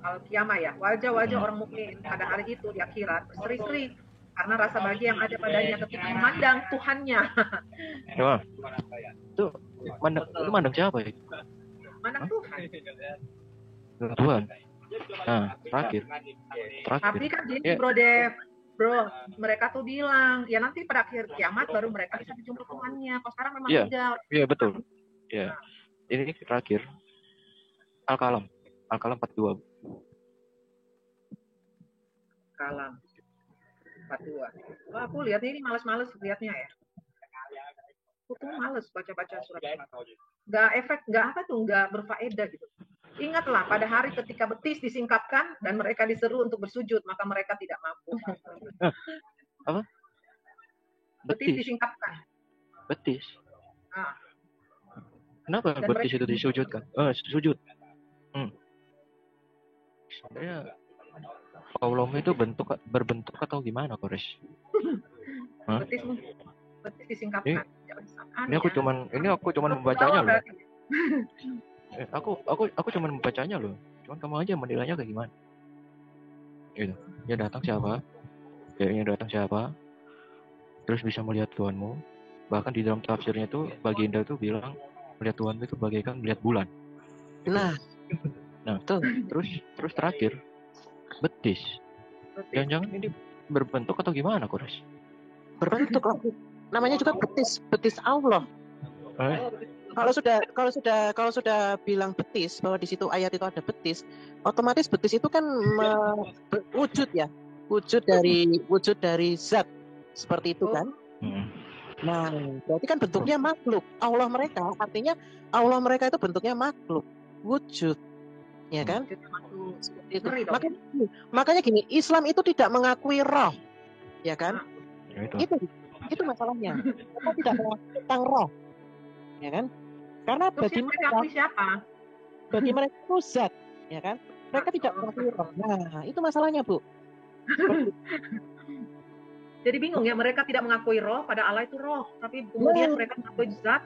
Al-Qiyamah ya, wajah-wajah orang mukmin pada hari itu di akhirat berseri-seri karena rasa bahagia yang ada padanya ketika memandang Tuhannya. Coba. Itu mandang siapa ya? Mandang Tuhan. Tuhan. Nah, terakhir. Tapi kan gini Ya. bro, mereka tuh bilang ya nanti pada akhir kiamat baru mereka bisa berjumpa Tuhannya. Kalau sekarang memang Iya. tidak. Iya betul. Iya. Ini terakhir. Al-Qalam 42. Kalam 42. Wah, aku lihatnya ini males-males lihatnya ya. Aku tuh males baca-baca surat. Nggak efek, nggak berfaedah gitu. Ingatlah pada hari ketika betis disingkapkan dan mereka diseru untuk bersujud, maka mereka tidak mampu. Apa? Betis disingkapkan. Betis. Nah, Kenapa Dan betis mereka- itu disujudkan? Sujud. Sebenarnya Allah itu berbentuk atau gimana, Kores? Hah? betis disingkapkan. Ini aku cuman membacanya loh. Aku cuman membacanya loh. Cuman kamu aja menilainya kayak gimana? Gitu. Dia datang siapa? Kayaknya datang siapa? Terus bisa melihat Tuhanmu. Bahkan di dalam tafsirnya itu Baginda itu bilang melihat Tuhan itu bagaikan melihat bulan. Nah, Terus terakhir betis. Jangan-jangan ini berbentuk atau gimana, Kores? Berbentuk lah. Namanya juga betis Allah. Kalau sudah bilang betis, bahwa di situ ayat itu ada betis, otomatis betis itu kan wujud ya, wujud dari zat seperti itu kan. Nah, berarti kan bentuknya makhluk. Allah mereka, artinya Allah mereka itu bentuknya makhluk, wujud, ya kan? Itu. Makanya gini, Islam itu tidak mengakui roh, ya kan? Itu masalahnya. Kita tidak mengakui tentang roh, ya kan? Karena bagi mereka siapa? Bagi mereka itu zat, ya kan? Mereka tidak mengakui roh. Nah, itu masalahnya, Bu. Jadi bingung ya, mereka tidak mengakui roh, pada Allah itu roh, tapi kemudian mereka mengakui zat.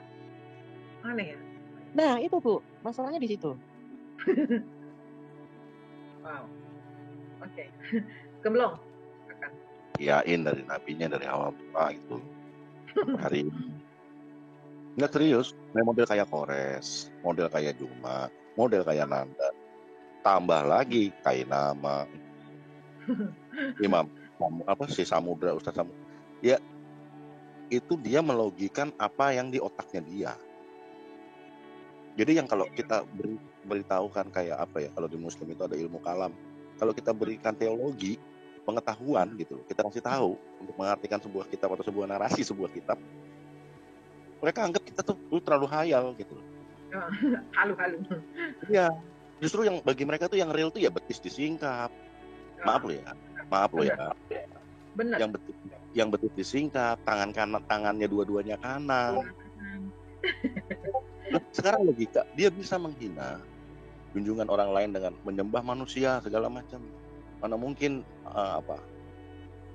Aneh ya? Nah, itu Bu, masalahnya di situ. Wow. Oke. Gemblong. Yain dari nabinya dari awal itu hari ini. Nggak serius, model kayak Kores, model kayak Juma, model kayak Nanda, tambah lagi kayak nama Imam si Samudra, Ustaz Samudra. Ya itu dia melogikan apa yang di otaknya dia. Jadi yang kalau kita beritahukan kayak apa ya, kalau di Muslim itu ada ilmu kalam. Kalau kita berikan teologi, pengetahuan gitu, kita kasih tahu untuk mengartikan sebuah kitab atau sebuah narasi sebuah kitab, mereka anggap kita tuh terlalu hayal gitu. Halu-halu. Iya, justru yang bagi mereka tuh yang real tuh ya betis disingkap. Maaf lo ya. Benar. Yang betis disingkap, tangan kanan tangannya dua-duanya kanan. Sekarang logika, dia bisa menghina junjungan orang lain dengan menyembah manusia segala macam. Mana mungkin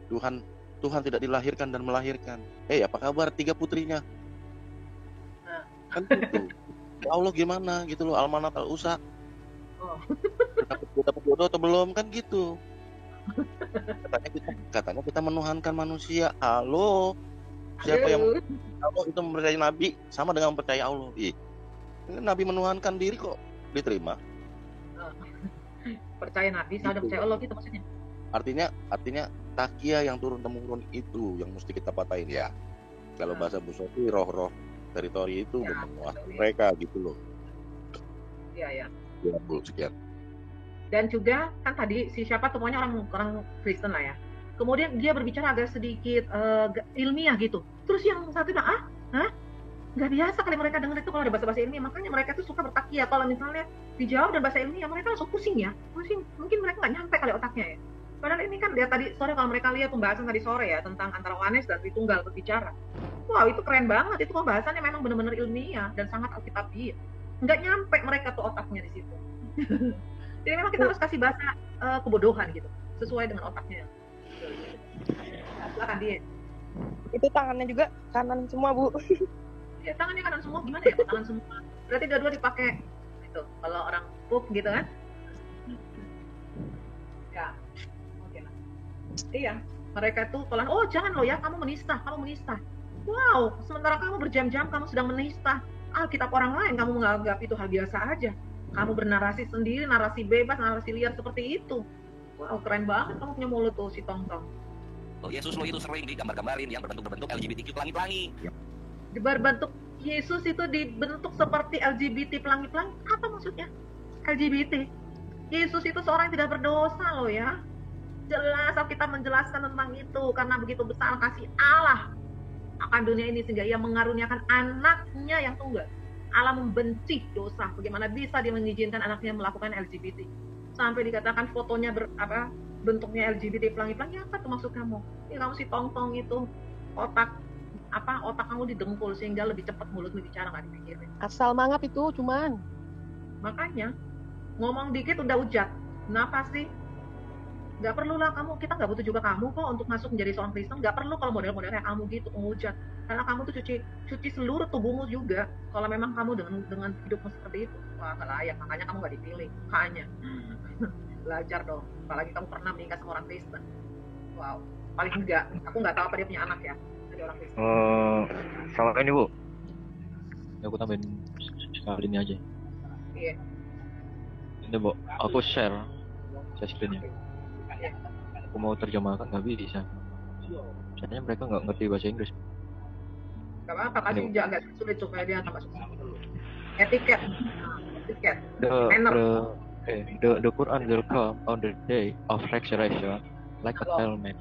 Tuhan tidak dilahirkan dan melahirkan. Apa kabar 3 putrinya? Kan gitu. Ya Allah gimana gitu loh, Almanat Al-Usa. Dapat jodoh atau belum kan gitu. Katanya kita menuhankan manusia. Halo. Siapa yang Allah itu mempercayai Nabi sama dengan mempercayai Allah. Nabi menuhankan diri kok diterima. Percaya Nabi sama percaya Allah gitu maksudnya. Artinya takia yang turun temurun itu yang mesti kita patahin ya. Kalau bahasa Bu Sofi, roh-roh teritori itu menguasai mereka gitu loh. Iya. Ya, Bu, sekian. Dan juga kan tadi siapa temuannya orang Kristen lah ya. Kemudian dia berbicara agak sedikit ilmiah gitu. Terus yang satu bilang, nggak biasa kali mereka dengar itu kalau ada bahasa-bahasa ilmiah. Makanya mereka tuh suka bertakia. Kalau misalnya dijawab dan bahasa ilmiah, mereka langsung pusing ya. Mungkin mereka nggak nyampe kali otaknya ya. Padahal ini kan lihat tadi sore, kalau mereka lihat pembahasan tadi sore ya tentang antara Yohanes dan Tritunggal berbicara. Wow, itu keren banget. Itu pembahasannya memang benar-benar ilmiah dan sangat alkitabiah. Nggak nyampe mereka tuh otaknya di situ. Jadi memang kita harus kasih bahasa kebodohan gitu, sesuai dengan otaknya. Silakan dia. Itu tangannya juga kanan semua, Bu. Ya, tangannya kanan semua gimana ya? Tangan semua. Berarti dua-dua dipakai. Itu kalau orang puk gitu kan. Ya. Oke lah. Iya, mereka tuh kalau jangan lo ya, kamu menista. Wow, sementara kamu berjam-jam kamu sedang menista Alkitab orang lain, kamu menganggap itu hal biasa aja. Kamu bernarasi sendiri, narasi bebas, narasi liar seperti itu. Wow, keren banget kamu punya mulut tuh si Tong-Tong. Yesus lo itu sering digambar-gambarin yang berbentuk LGBTQ pelangi-pelangi. Berbentuk Yesus itu dibentuk seperti LGBT pelangi-pelangi. Apa maksudnya? LGBT. Yesus itu seorang yang tidak berdosa loh ya. Jelas Alkitab menjelaskan tentang itu karena begitu besar kasih Allah akan dunia ini sehingga ia mengaruniakan anaknya yang tunggal. Allah membenci dosa. Bagaimana bisa dia mengizinkan anaknya melakukan LGBT? Sampai dikatakan fotonya bentuknya LGBT pelangi-pelangi. Apa tuh maksud kamu? Ya kamu si Tong-Tong itu otak kamu didengkul sehingga lebih cepat mulutmu bicara, nggak dipikirin. Asal mangap itu cuman. Makanya ngomong dikit udah ujat. Kenapa sih? Nggak perlu lah kita nggak butuh juga kamu kok untuk masuk menjadi seorang Kristen. Nggak perlu kalau model-model kayak kamu gitu menghujat. Karena kamu tuh cuci seluruh tubuhmu juga. Kalau memang kamu dengan hidupmu seperti itu, wah nggak layak. Makanya kamu nggak dipilih. Makanya belajar dong. Apalagi kamu pernah menikah sama orang Kristen. Wow. Paling enggak. Aku nggak tahu apa dia punya anak ya dari orang Kristen. Sama ini Bu. Ya, aku tambahin sekali ini aja. Iya. Ini Bu, aku share screen-nya. aku mau terjemahkan nggak bisa. Soalnya mereka nggak ngerti bahasa Inggris. Gak apa-apa, kasih Ini, agak sulit supaya dia tambah susah dulu. Etiket. the Quran will come on the day of resurrection like a helmet.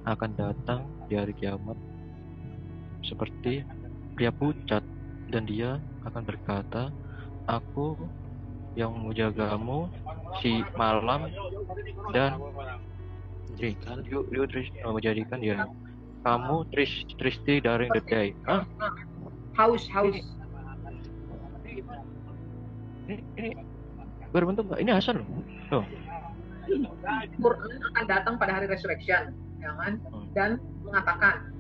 Akan datang di hari kiamat seperti pria pucat, dan dia akan berkata, aku yang menjagamu si malam, dan menjadikan dia kamu tristi during the day. Haus. Ini berbentuk nggak? Ini Hasan loh. Tuh. Quran akan datang pada hari resurrection, ya kan? Dan mengatakan,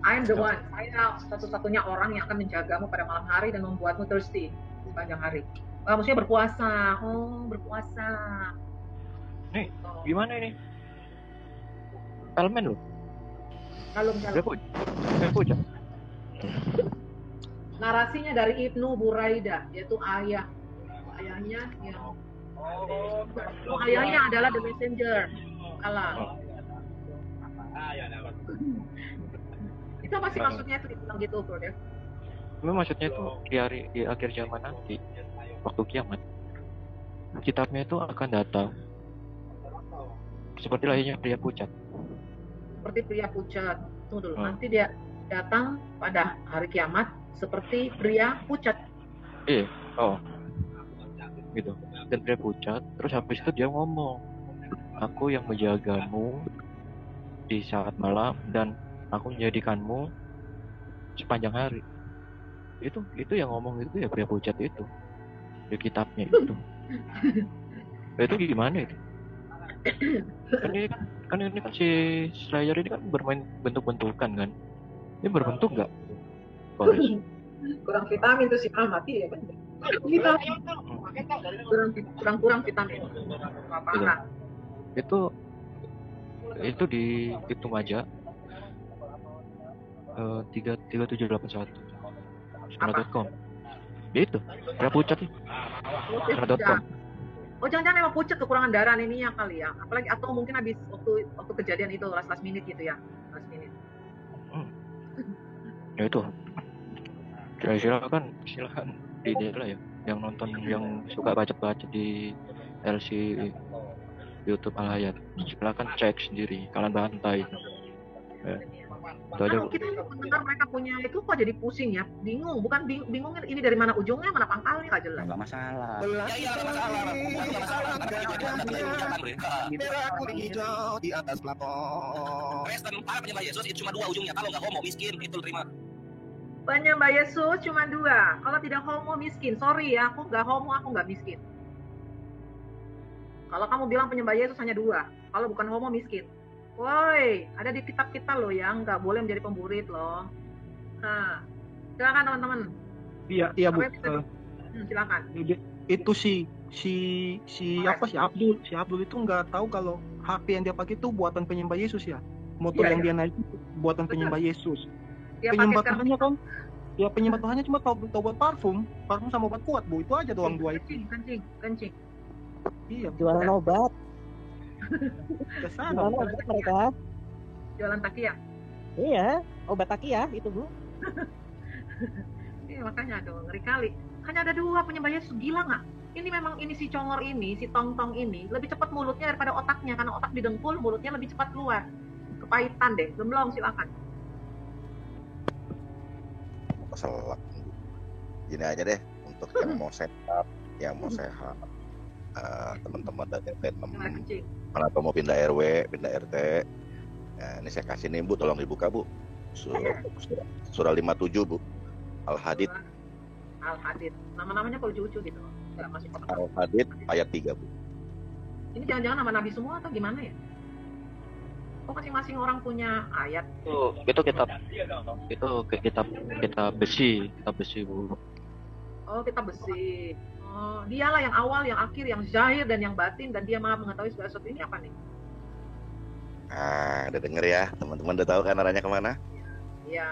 I am the one. Saya satu-satunya orang yang akan menjagamu pada malam hari dan membuatmu thirsty sepanjang hari. Maksudnya berpuasa. Berpuasa. Nih, gimana ini? Elemen loh. Kalem. Pucat. Narasinya dari Ibnu Buraidah, yaitu ayahnya yang ayahnya adalah the messenger Allah. Itu apa sih maksudnya itu dibilang gitu, Bro ya? Maksudnya itu di akhir zaman nanti, waktu kiamat, kitabnya itu akan datang seperti layaknya pria pucat. Seperti pria pucat. Tunggu dulu. Nanti dia datang pada hari kiamat seperti pria pucat. Iya. Gitu. Dan pria pucat. Terus habis itu dia ngomong, aku yang menjagamu di saat malam dan aku menjadikanmu sepanjang hari. Itu yang ngomong itu ya pria pucat itu di kitabnya itu. Itu gimana itu? Kan ini kan si Slayer ini kan bermain bentuk-bentukan kan? Ini berbentuk nggak? Kurang vitamin tuh si mati ya kan? Kurang vitamin. Apa? Itu dihitung aja 3781 Sana.com. Itu pria pucat nih. Sana.com. Oh jangan-jangan memang pucat kekurangan darah ininya kali ya. Apalagi atau mungkin habis waktu kejadian itu last minute gitu ya. Last minute. Ya itu. Silakan di lah ya. Yang nonton yang suka baca-baca di LC YouTube Al Hayat. Silakan cek sendiri. Kalian bantai. Itu aja. Kita mendengar mereka punya itu kok jadi pusing ya, bingung, bukan bingung ini dari mana ujungnya, mana pangkalnya, nggak jelas. Nggak masalah. Ya nggak masalah. Merah kuning hijau di atas plafon. Kristen para penyembah Yesus itu cuma 2 ujungnya. Kalau nggak homo miskin itu terima. Penyembah Yesus cuma 2. Kalau tidak homo miskin, sorry ya, aku nggak homo, aku nggak miskin. Kalau kamu bilang penyembah Yesus hanya 2, kalau bukan homo miskin. Woi, ada di kitab kita loh yang nggak boleh menjadi pemburit loh. Nah, silakan teman-teman. Iya Bu. Silakan. Itu si Abdul itu nggak tahu kalau HP yang dia pakai itu buatan penyembah Yesus ya. Motor yang dia naik itu buatan penyembah Yesus. Penyembah Tuhannya kan? Ya penyembah Tuhannya cuma tahu buat parfum sama obat kuat Bu. Itu aja doang 2 itu. Kencing. Iya. Jualan obat. Jualan obat mereka. Jualan takia. Iya, obat takia itu Bu. Iya makanya dong, ngeri kali. Hanya ada 2 penyembah Yesus, gila nggak? Ini memang si congor ini, si tong-tong ini lebih cepat mulutnya daripada otaknya, karena otak didengkul, mulutnya lebih cepat keluar. Kepahitan deh, belum silakan. Masalah. Gini aja deh, untuk yang mau sehat, yang mau sehat. Teman-teman dari RT 6 atau mau pindah RW, pindah RT. Nah, ini saya kasih nih Bu, tolong dibuka Bu. Surah 57 Bu. Al-Hadid. Al-Hadid. Nama-namanya kalau lucu-lucu gitu. Enggak masih kotak. Al-Hadid ayat 3 Bu. Ini jangan-jangan nama nabi semua atau gimana ya? Kok masing-masing orang punya ayat? Itu kitab besi Bu. Oh, kitab besi. Oh, dialah yang awal, yang akhir, yang zahir dan yang batin, dan dia maha mengetahui segala sesuatu. Ini apa nih? Nah, udah denger ya, teman-teman udah tahu kan arahnya kemana? Iya.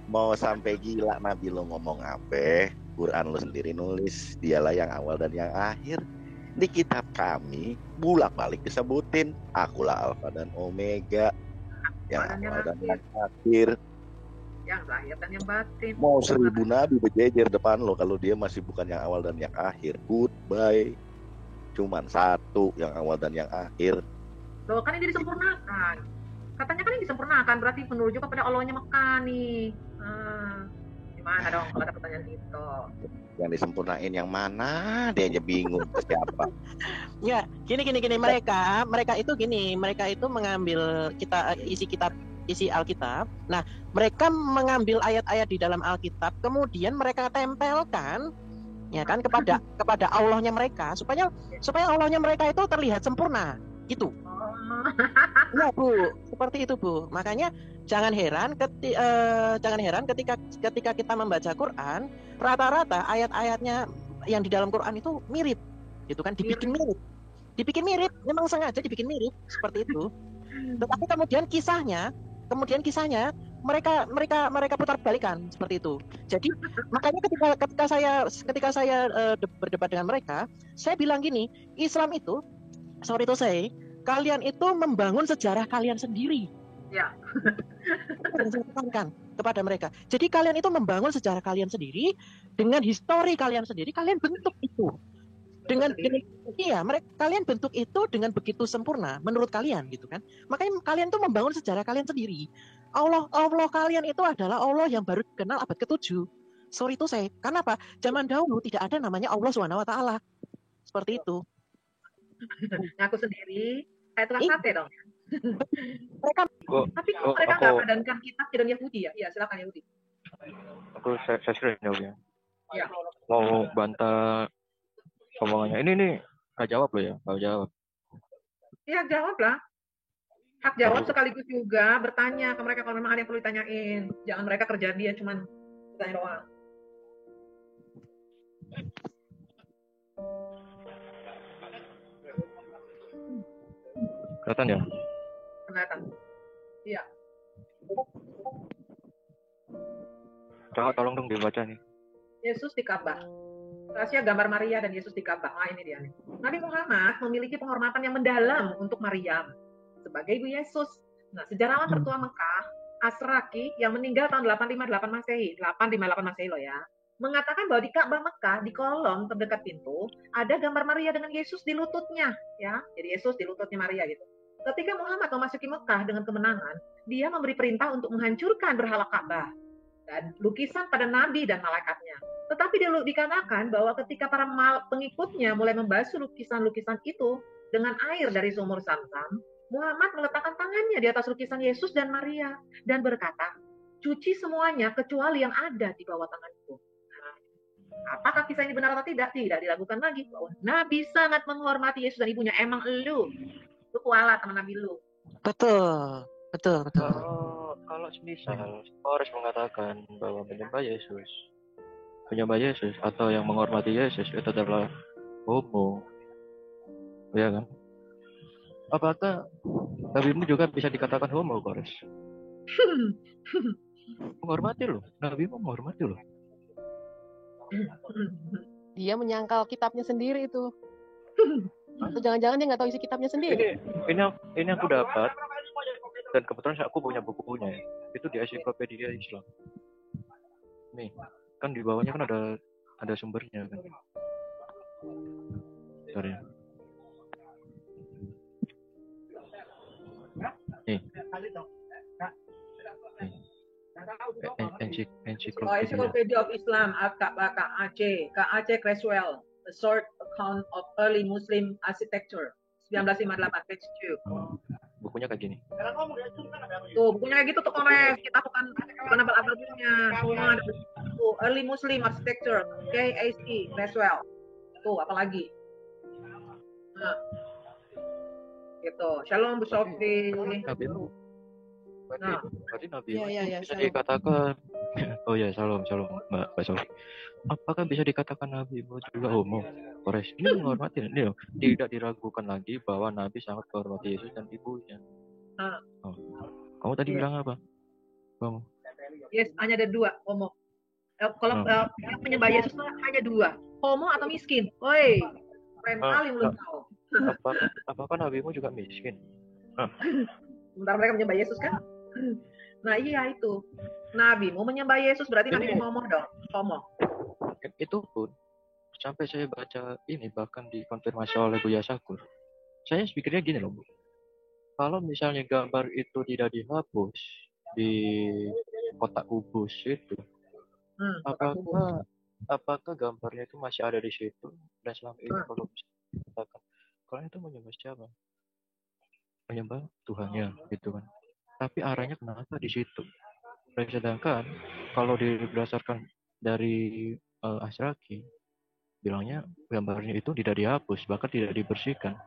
Mau sampai gila Nabi lo ngomong apa? Quran lo sendiri nulis, dialah yang awal dan yang akhir. Di kitab kami bolak-balik disebutin akulah Alfa dan Omega, yang awal dan yang akhir, yang lahir dan yang batin. mau 1000 nabi berjejer depan lo, kalau dia masih bukan yang awal dan yang akhir, goodbye. Cuman satu yang awal dan yang akhir. Loh, kan ini disempurnakan. Katanya kan ini disempurnakan, berarti menuju kepada Allahnya Mekah nih. Gimana dong kalau ada pertanyaan itu? Yang disempurnain yang mana? Dia aja bingung ke siapa. Ya, gini. Mereka itu mengambil isi Alkitab. Nah, mereka mengambil ayat-ayat di dalam Alkitab, kemudian mereka tempelkan, ya kan, kepada Allahnya mereka, supaya Allahnya mereka itu terlihat sempurna, gitu. Ya, Bu, seperti itu, Bu. Makanya jangan heran ketika kita membaca Quran, rata-rata ayat-ayatnya yang di dalam Quran itu mirip, gitu kan, dibikin mirip, memang sengaja dibikin mirip seperti itu. Tetapi kemudian kisahnya mereka putar balikan seperti itu. Jadi makanya ketika saya berdebat dengan mereka, saya bilang gini, Islam itu, sorry to say, kalian itu membangun sejarah kalian sendiri. Ya. Saya tekankan kepada mereka. Jadi kalian itu membangun sejarah kalian sendiri dengan histori kalian sendiri. Kalian bentuk itu kalian bentuk itu dengan begitu sempurna menurut kalian, gitu kan? Makanya kalian tuh membangun sejarah kalian sendiri. Allah kalian itu adalah Allah yang baru dikenal abad ke-7. Sorry itu saya. Kenapa? Zaman dahulu tidak ada namanya Allah SWT. Seperti itu. Ngaku sendiri, kayak tukang sate dong. Tapi aku mereka nggak padankan kitab dan Yahudi ya? Iya, silakan Yahudi. Saya sering jawab ya. Ya. Mau bantah omongannya. Ini nggak jawab loh ya, nggak jawab. Iya, jawab lah. Hak jawab sekaligus juga bertanya ke mereka kalau memang ada yang perlu ditanyain. Jangan mereka kerjaan dia cuman bertanya doang. Kelihatan ya? Kelihatan. Iya. Coba tolong dong dibaca nih. Yesus di Ka'bah. Rahasia gambar Maria dan Yesus di Ka'bah. Nah, ini dia nih. Nabi Muhammad memiliki penghormatan yang mendalam untuk Maryam sebagai ibu Yesus. Nah, sejarawan tertua Mekah, Asraki, yang meninggal tahun 858 Masehi, 858 Masehi loh ya, mengatakan bahwa di Ka'bah Mekah, di kolom terdekat pintu, ada gambar Maria dengan Yesus di lututnya, ya. Jadi Yesus di lututnya Maria gitu. Ketika Muhammad memasuki Mekah dengan kemenangan, dia memberi perintah untuk menghancurkan berhala Ka'bah dan lukisan pada nabi dan malaikatnya. Tetapi dikatakan bahwa ketika para pengikutnya mulai membasuh lukisan-lukisan itu dengan air dari sumur Zamzam, Muhammad meletakkan tangannya di atas lukisan Yesus dan Maria dan berkata, cuci semuanya kecuali yang ada di bawah tanganku. Nah, apakah kisah ini benar atau tidak? Tidak diragukan lagi bahwa Nabi sangat menghormati Yesus dan ibunya. Emang lu kualat sama Nabi lu. Betul. Kalau semisal harus mengatakan bahwa menyembah Yesus atau yang menghormati Yesus itu adalah homo, ya kan? Apakah nabimu juga bisa dikatakan homo, Kores? Menghormati loh, nabimu menghormati loh. Dia menyangkal kitabnya sendiri itu. Atau jangan-jangan dia nggak tahu isi kitabnya sendiri? Ini aku dapat, dan kebetulan aku punya bukunya. Itu di Ensiklopedia Islam. Nih, kan di bawahnya kan ada sumbernya kan. Sorry. Nih. Encyclopedia of Islam, KAC Creswell, A Short Account of Early Muslim Architecture, 1958, page 2. Bukunya kayak gini. Tuh, bukunya kayak gitu tuh, Kores. Kita bukan abal-abal punya. Tuh, Early Muslim Architecture, KAC Creswell. Tuh, apalagi? Nah. Gitu. Shalom Bu Sofi. Berarti Nabi bisa dikatakan shalom Mbak Sofi. Apakah bisa dikatakan Nabi juga homo? Kores ini menghormati ini loh. Tidak diragukan lagi bahwa Nabi sangat menghormati Yesus dan ibunya. Kamu tadi bilang apa? Kamu? Yes, hanya ada dua homo. Kalau yang menyembah Yesus hanya dua, homo atau miskin. Woi, Keren kali mulut kau. Apakah nabimu juga miskin? Sebentar mereka menyembah Yesus kan? Nah iya itu. Nabimu menyembah Yesus berarti nabimu ngomong dong. Ngomong. Itu pun sampai saya baca ini bahkan dikonfirmasi oleh Buya Syakur. Saya pikirnya gini loh Bu. Kalau misalnya gambar itu tidak dihapus di kotak kubus itu, apakah gambarnya itu masih ada di situ? Dan selama ini kalau katakan, kalian itu menyembah siapa? Menyembah Tuhannya, gitu kan? Tapi arahnya kenapa di situ? Dan sedangkan kalau berdasarkan dari Asraki, bilangnya gambarnya itu tidak dihapus, bahkan tidak dibersihkan.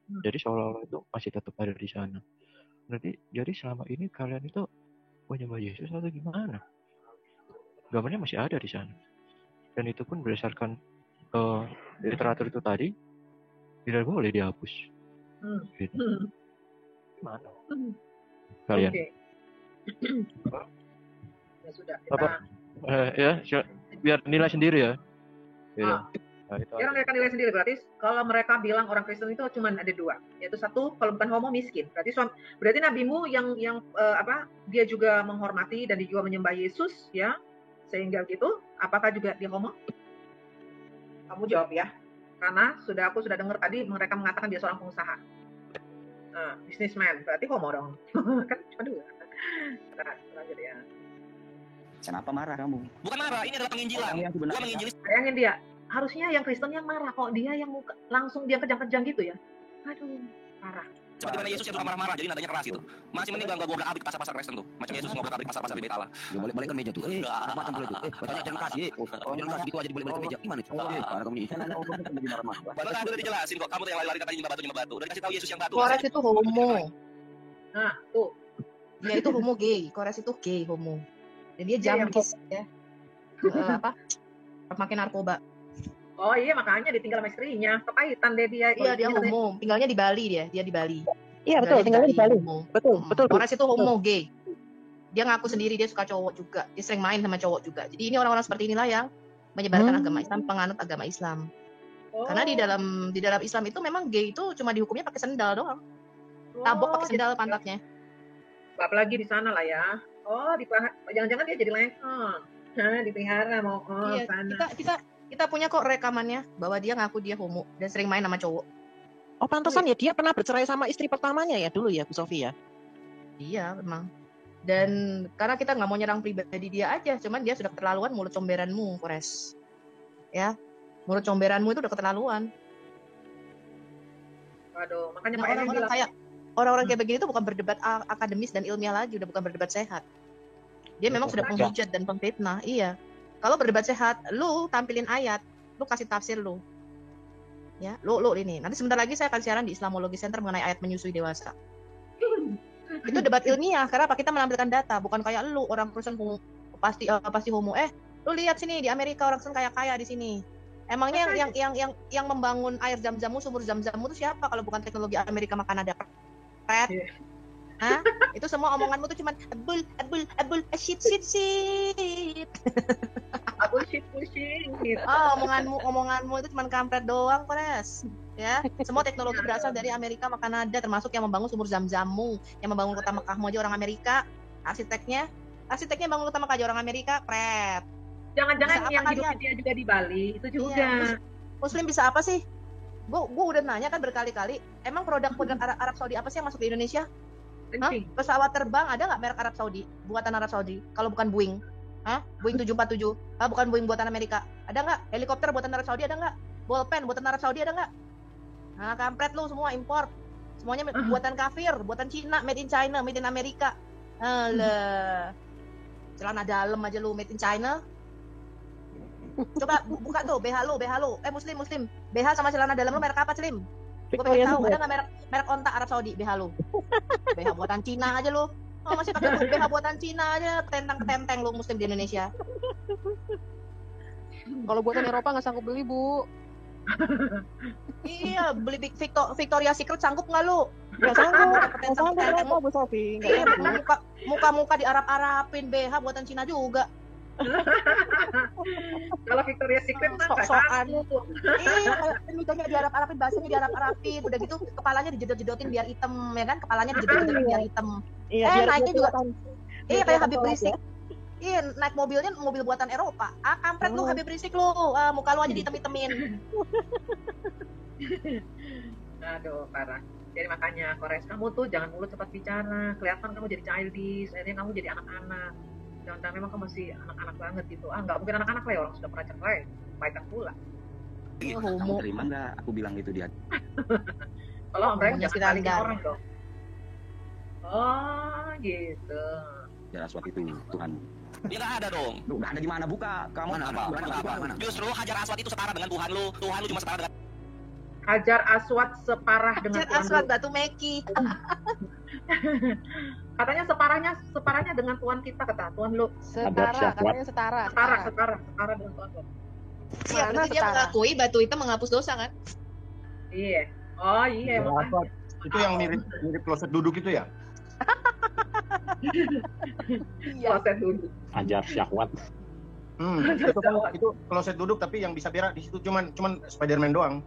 Jadi seolah-olah itu masih tetap ada di sana. Jadi selama ini kalian itu menyembah Yesus atau gimana? Gambarnya masih ada di sana. Dan itu pun berdasarkan literatur itu tadi tidak boleh dihapus. Gitu. Gimana? Kalian? Okay. Ya sudah. Biar nilai sendiri ya. Nah, mereka nilai sendiri. Berarti kalau mereka bilang orang Kristen itu cuma ada dua, yaitu satu kalau bukan homo miskin. Berarti nabimu yang dia juga menghormati dan dia juga menyembah Yesus ya, sehingga gitu. Apakah juga dia homo? Kamu jawab ya, karena aku sudah dengar tadi mereka mengatakan dia seorang pengusaha, businessman. Berarti homo dong. Kan cuma dua. Lanjut ya. Kenapa marah kamu? Bukan marah, ini adalah penginjilan. Gua menginjili. Bayangin dia. Harusnya yang Kristen yang marah, kok dia yang langsung dia kejang-kejang gitu ya. Aduh, parah. Seperti mana Yesus yang suka marah-marah, jadi nadanya keras itu. Masih mending gak gobrak-abrik pasar-pasar Kristen tuh. Macam Yesus ngobrak-abrik pasar-pasar di bait Allah. Ya boleh kan meja tuh. Apa boleh tuh? Bacanya jangan kasih. Jangan kasih gitu aja boleh ke meja. Gimana itu? Karena kamu ini. Bahkan udah dijelasin kok. Kamu tuh yang lari-lari katanya nyembah batu. Udah dikasih tahu Yesus yang batu. Kores itu homo. Nah, tuh. Dia itu homo gay. Kores itu gay homo. Dan dia jamkis ya. Makin narkoba. Oh iya, makanya ditinggal sama istrinya. Kepahitan deh dia. Iya, dia homo. Tinggalnya di Bali dia di Bali. Iya, betul, tinggalnya di Bali. Betul. Kores itu homo gay. Dia ngaku sendiri dia suka cowok juga. Dia sering main sama cowok juga. Jadi ini orang-orang seperti inilah yang menyebarkan agama Islam, penganut agama Islam. Karena di dalam Islam itu memang gay itu cuma dihukumnya pakai sendal doang. Tabok pakai sendal pantatnya. Apalagi di sana lah ya. Oh, jangan-jangan dia jadi lengkong. Dipelihara mau sana. Kita punya kok rekamannya bahwa dia ngaku dia homo dan sering main sama cowok. Oh, pantesan ya dia pernah bercerai sama istri pertamanya ya dulu ya Bu Sofi ya. Iya, memang. Dan karena kita nggak mau nyerang pribadi dia aja, cuman dia sudah keterlaluan mulut comberanmu, Kores. Ya, mulut comberanmu itu udah keterlaluan. Waduh, makanya orang-orang kayak begini itu bukan berdebat akademis dan ilmiah lagi, udah bukan berdebat sehat. Dia memang sudah penghujat dan pemfitnah, iya. Kalau berdebat sehat, lu tampilin ayat, lu kasih tafsir lu. Ya, lu ini. Nanti sebentar lagi saya akan siaran di Islamologi Center mengenai ayat menyusui dewasa. Itu debat ilmiah, karena apa? Kita menampilkan data, bukan kayak lu orang Kristen pasti homo. Lu lihat sini di Amerika orang Kristen kaya-kaya di sini. Emangnya yang membangun air zam-zammu, sumur zam-zammu itu siapa kalau bukan teknologi Amerika sama Kanada? Pret. Hah? Itu semua omonganmu tuh cuman abul shit. Abul shit. Omonganmu itu cuman kampret doang, Kores. Ya, semua teknologi berasal dari Amerika sama Kanada, termasuk yang membangun sumur zam-zammu, yang membangun kota Mekahmu aja orang Amerika. Arsiteknya bangun kota Mekah aja orang Amerika, pret. Jangan-jangan yang hidup dia juga di Bali itu juga. Iya, Muslim bisa apa sih? Gue udah nanya kan berkali-kali, emang produk Arab Saudi apa sih yang masuk di Indonesia? Pesawat terbang ada nggak merek Arab Saudi, buatan Arab Saudi? Kalau bukan Boeing, Boeing 747, bukan Boeing buatan Amerika, ada nggak? Helikopter buatan Arab Saudi ada nggak? Bolpen buatan Arab Saudi ada nggak? Nah, kampret lu semua import, semuanya buatan kafir, buatan Cina, made in China, made in Amerika. Alah, celana dalam aja lu made in China. Coba buka tuh BH lu. Muslim. BH sama celana dalam lu merek apa, Slim? Gue pengen tahu, ada nggak merek ontak Arab Saudi BH lu? BH buatan Cina aja lu. Oh, masih pakai BH buatan Cina aja, ketenteng lu Muslim di Indonesia. Kalau buatan Eropa nggak sanggup beli, Bu. Iya, beli Victoria Secret sanggup nggak lu? Nggak sanggup, Bu Sofi. Iya, muka-muka di Arab-Arabin BH buatan Cina juga. Kalau Victoria's Secret mah nggak Sok-sokan. takut. Iya, kayak nikahnya diarap-arapin, bahasanya diarap-arapin, udah gitu kepalanya dijedot-jedotin biar hitam, ya kan? Kepalanya dijedot-jedotin biar hitam. Iya, biar Naiknya juga kelihatan. iya Biar kayak kelihatan Habib kelas Rizik. ya. Iya, naik mobilnya mobil buatan Eropa. Kampret lu Habib Rizik lu. Muka lu aja ditem-temin. Aduh, parah. Jadi makanya Kores, kamu tuh jangan mulut cepat bicara. Kelihatan kamu jadi childish, akhirnya kamu jadi anak-anak. Jangan memang kamu masih anak-anak banget gitu. Nggak mungkin anak-anak lah ya, orang sudah pernah cerai. Baikkan pula. Kamu terima nggak? Aku bilang gitu dia. Kalau Om Rem Ngomongnya jangan si balikin Randar. orang dong. Oh, gitu. Ya Aswad itu Tuhan. Ya nggak ada dong. Lu nggak ada di mana, buka. Kamu Apa? Justru Hajar Aswad itu setara dengan Tuhan lu. Tuhan lu cuma setara dengan Hajar Aswad separah dengan Hajar Tuhan Aswad lu. Batu Meki. Katanya separahnya dengan Tuhan kita, kata Tuhan lu. Setara, katanya setara. Setara dengan Tuhan lu. Iya, berarti dia mengakui batu itu menghapus dosa kan? Iya. Oh iya. Aswad. Itu yang mirip kloset duduk itu ya? Kloset duduk. Hajar Syahwat. Itu kloset duduk tapi yang bisa berak di situ cuman Spiderman doang.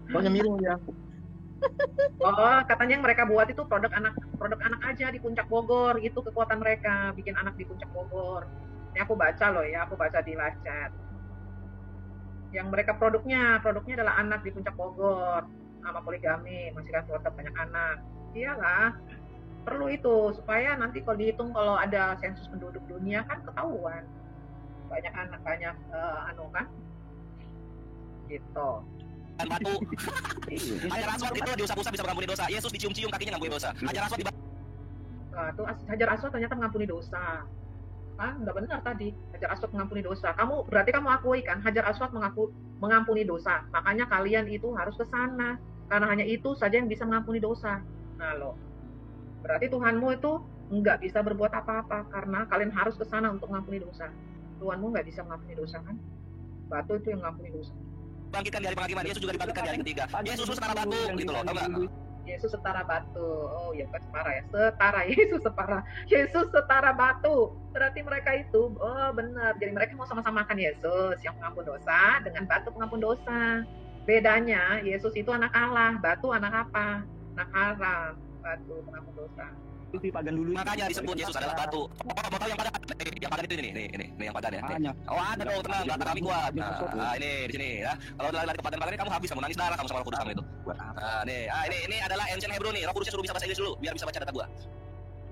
Pokoknya miring dia. Oh, katanya yang mereka buat itu produk anak aja di Puncak Bogor, itu kekuatan mereka bikin anak di Puncak Bogor. Ini aku baca loh ya, aku baca di live chat. Yang mereka produknya adalah anak di Puncak Bogor sama poligami, masihkan keluarga banyak anak. Iyalah, perlu itu supaya nanti kalau dihitung kalau ada sensus penduduk dunia kan ketahuan banyak anak kan gitu. dan batu. Hajar Aswad itu diusap-usap bisa mengampuni dosa. Yesus dicium-cium kakinya mengampuni dosa. Hajar Aswad Tuh Hajar Aswad ternyata mengampuni dosa. Kan nggak benar tadi. Hajar Aswad mengampuni dosa. Berarti kamu akui kan Hajar Aswad mengampuni dosa. Makanya kalian itu harus ke sana karena hanya itu saja yang bisa mengampuni dosa. Nah loh. Berarti Tuhanmu itu nggak bisa berbuat apa-apa karena kalian harus ke sana untuk mengampuni dosa. Tuhanmu nggak bisa mengampuni dosa kan? Batu itu yang mengampuni dosa. bangkitkan dari penghakiman. Yesus juga dibangkitkan di hari ketiga. Yesus setara batu gitu loh, tau nggak? Yesus setara batu. Oh ya, bukan setara ya. Setara. Yesus setara batu. Berarti mereka itu, oh benar. Jadi mereka mau sama-sama makan Yesus yang pengampun dosa dengan batu pengampun dosa. Bedanya Yesus itu anak Allah, batu anak apa? Anak haram. Batu pengampun dosa. Itu pagan dulu. Makanya disebut Yesus adalah batu. Oh, mau tahu yang padan? Yang padan itu ini yang padan ya. Oh ada dong, tenang, kata kami kuat. Nah, ini di sini ya. Kalau lari ke padan-padan kamu habis, kamu nangis darah kamu sama Roh Kudus kamu itu. Nah, ini adalah Ancient Hebrew nih. Roh Kudusnya suruh bisa bahasa Inggris dulu, biar bisa baca data gua.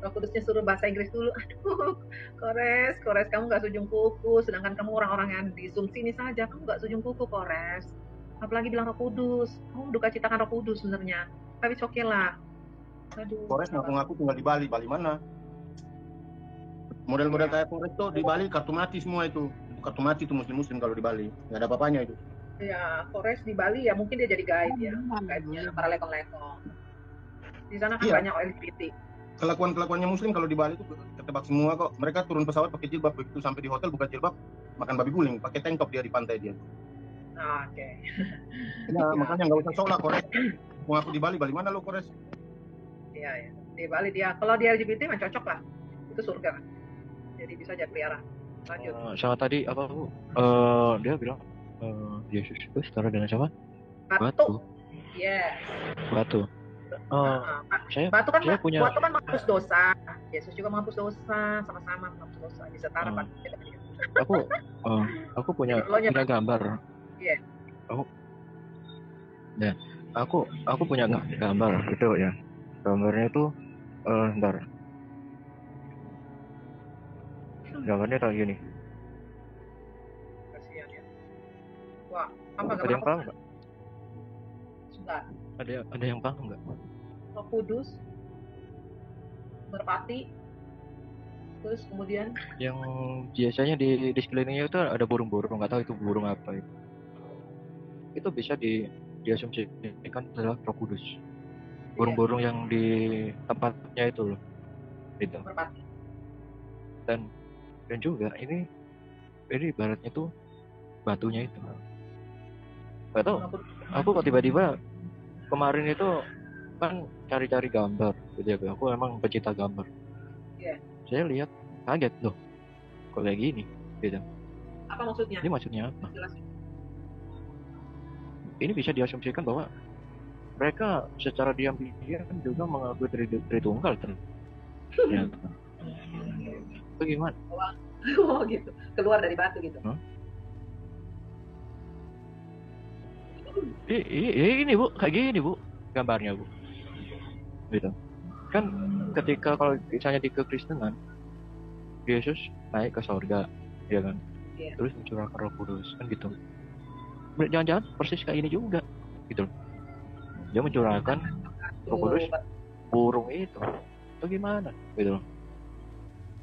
Roh Kudusnya suruh bahasa Inggris dulu. Aduh, Kores, kamu nggak sujung kuku. Sedangkan kamu orang-orang yang di Zoom sini saja, kamu nggak sujung kuku, Kores. Apalagi bilang Roh Kudus. Kamu duka citakan Roh Kudus sebenarnya. Tapi oke lah. Aduh. Kores ngaku-ngaku tinggal di Bali. Bali mana? Model-model kayak Kores tuh di Bali kartu mati semua itu. Kartu mati itu muslim-muslim kalau di Bali. Nggak ada apa-apanya itu. Ya, Kores di Bali ya mungkin dia jadi guide ya. Guide-nya para lekong-lekong. Di sana kan banyak LGBT. Kelakuan-kelakuannya muslim kalau di Bali itu ketebak semua kok. Mereka turun pesawat pakai jilbab, begitu sampai di hotel buka jilbab, makan babi guling, pakai tank top dia di pantai dia. Oke. Nah, makanya nggak usah sok lah Kores. Mau aku di Bali mana lo Kores? Iya ya. Di Bali dia, kalau dia LGBT mah cocok lah. Itu surga kan. Jadi bisa jadi pelihara. Lanjut. Sama tadi apa Bu? Dia bilang Yesus itu setara dengan siapa? Batu. Yes. Batu. Batu kan punya... menghapus dosa. Yesus juga menghapus dosa, sama-sama menghapus dosa. Bisa setara Batu. Aku punya gambar. Iya. Aku punya gambar gitu ya. Gambarnya itu ntar. Gambarnya kayak gini. Kasihan ya. Wah, apa ada yang paham nggak? Sebentar. Ada yang paham nggak? Roh Kudus, merpati, terus kemudian yang biasanya di sekelilingnya itu ada burung-burung, nggak tahu itu burung apa itu. Itu bisa diasumsikan adalah Roh Kudus. Burung-burung yang di tempatnya itu loh, itu. Dan juga ini ibaratnya tuh batunya itu. Gak tau, aku kok tiba-tiba kemarin itu kan cari-cari gambar gitu ya. Aku emang pecinta gambar. Yeah. Saya lihat kaget loh. kok kayak gini gitu. Apa maksudnya? Ini maksudnya apa? Jelasin. Ini bisa diasumsikan bahwa mereka secara diam-diam juga mengakui Tritunggal ternyata. Itu gimana? Oh gitu, keluar dari batu gitu. Ini Bu, kayak gini Bu gambarnya Bu. Gitu. Kan ketika kalau misalnya di kekristenan Yesus naik ke surga, ya kan? Yeah. Terus mencurahkan Roh Kudus kan gitu. Jangan-jangan persis kayak ini juga, gitu. Dia mencurahkan Roh Kudus burung itu gimana, gitu.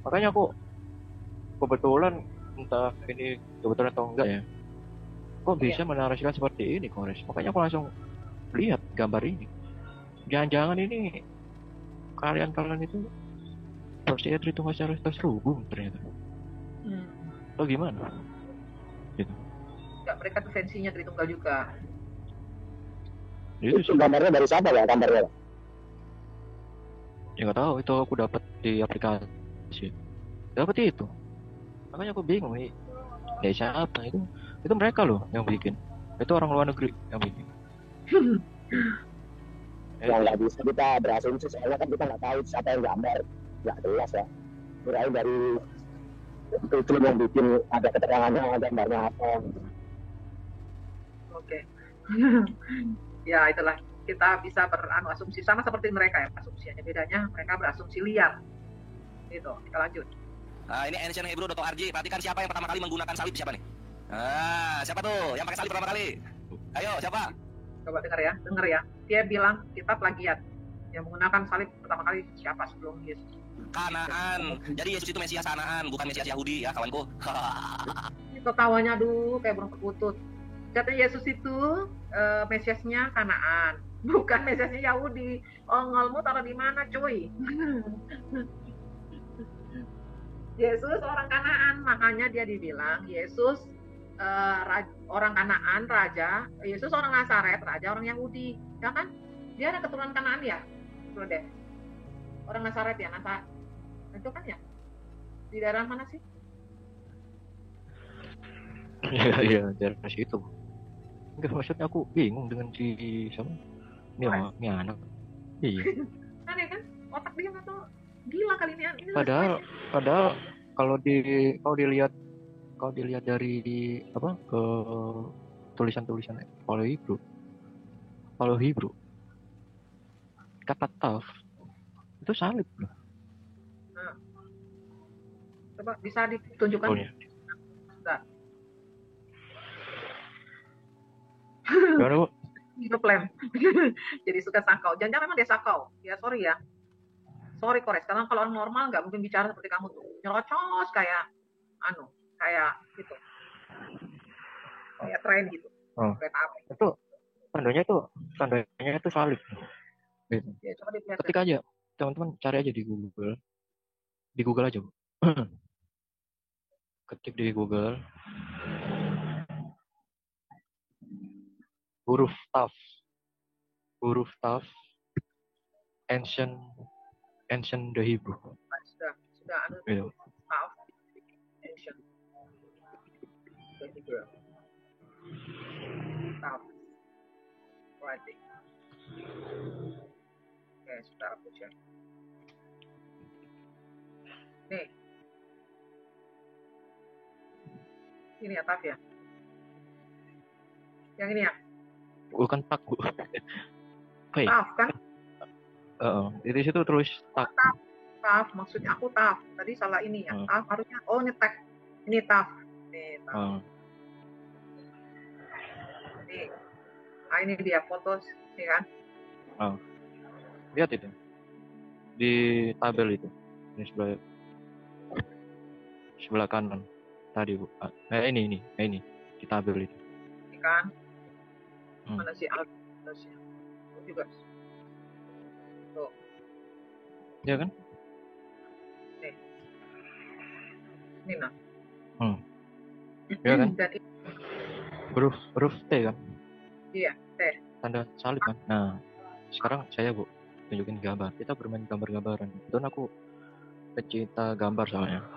Makanya aku kebetulan entah ini kebetulan atau enggak ya, kok bisa menarasikan seperti ini Kores. Makanya aku langsung lihat gambar ini. Jangan-jangan ini kalian itu percaya Tritunggal secara terselubung ternyata. Atau gimana? Gitu. Enggak, mereka defensinya Tritunggal juga. Itu gambarnya dari siapa ya gambarnya? Ya nggak tahu, itu aku dapat di aplikasi. Dapat itu. Makanya aku bingung nih. Ya siapa itu? Itu mereka loh yang bikin. Itu orang luar negeri yang bikin. Yang nggak bisa kita berasumsi soalnya kan kita nggak tahu siapa yang gambar, nggak jelas ya. Mulai dari itu yang bikin ada keterangannya gambarnya apa. Oke. Ya itulah, kita bisa berasumsi sama seperti mereka ya, asumsinya bedanya mereka berasumsi liar. Gitu, kita lanjut. Ini ancienthebrew.org. Perhatikan siapa yang pertama kali menggunakan salib, siapa nih? Siapa tuh yang pakai salib pertama kali? Ayo, siapa? Coba dengar ya. Dia bilang kita plagiat. Yang menggunakan salib pertama kali siapa sebelum Yesus? Kanaan. Jadi Yesus itu Mesias Kanaan, bukan Mesias Yahudi ya, kawanku. Itu tawanya dulu kayak burung perkutut. Katanya Yesus itu Mesiasnya Kanaan, bukan Mesiasnya Yahudi. Ongolmu taruh di mana, cuy? Yesus orang Kanaan, makanya dia dibilang Yesus orang Kanaan, raja. Yesus orang Nazaret, raja orang Yahudi, ya kan? Dia ada keturunan Kanaan ya, tuh deh. Orang Nazaret ya, itu kan ya? Di daerah mana sih? Iya, daerah situ. Enggak, maksudnya aku bingung dengan si siapa? Ini anak. Iya. Aneh kan? Otak dia nggak tahu. Gila kali ini. Padahal kalau dilihat dari apa ke tulisan Paulo Hebrew kata taf itu salib loh. Nah. Coba bisa ditunjukkan? Oh, ya. Nah. Gimana, Bu? Ngeplem. Jadi suka sakau. Jangan-jangan memang dia sakau. Ya sorry ya. Sorry Kores, karena kalau orang normal nggak mungkin bicara seperti kamu tuh. Nyerocos kayak gitu. Kayak tren gitu. Kereta api. Itu tandanya itu salib. Gitu. Ya, coba dilihat. Ketik aja. Teman-teman cari aja di Google. Di Google aja, Bu. Ketik di Google. Huruf taf ancient the Hebrew. Sudah Gitu. taf ancient the Hebrew. Taf writing. Oke, sudah aku cek. Nih. Ini ya taf ya. Yang ini ya. Bukan tak, Bu. Hey. Taf kan? Di situ terus tak. Taf, maksudnya aku taf. Tadi salah ini ya. Taf harusnya nyetek. Ini taf. Nih, taf. Nih. Nah, ini dia foto, nih kan? Lihat itu. Di tabel itu. Ini sebelah kanan tadi, Bu. Ini di tabel itu. Ini kan? Mana sih juga tuh ya kan nih ini nah ya kan dan huruf T kan iya T tanda salib kan. Nah sekarang saya Bu tunjukin gambar, kita bermain gambar-gambaran. Kebetulan aku pecinta gambar soalnya,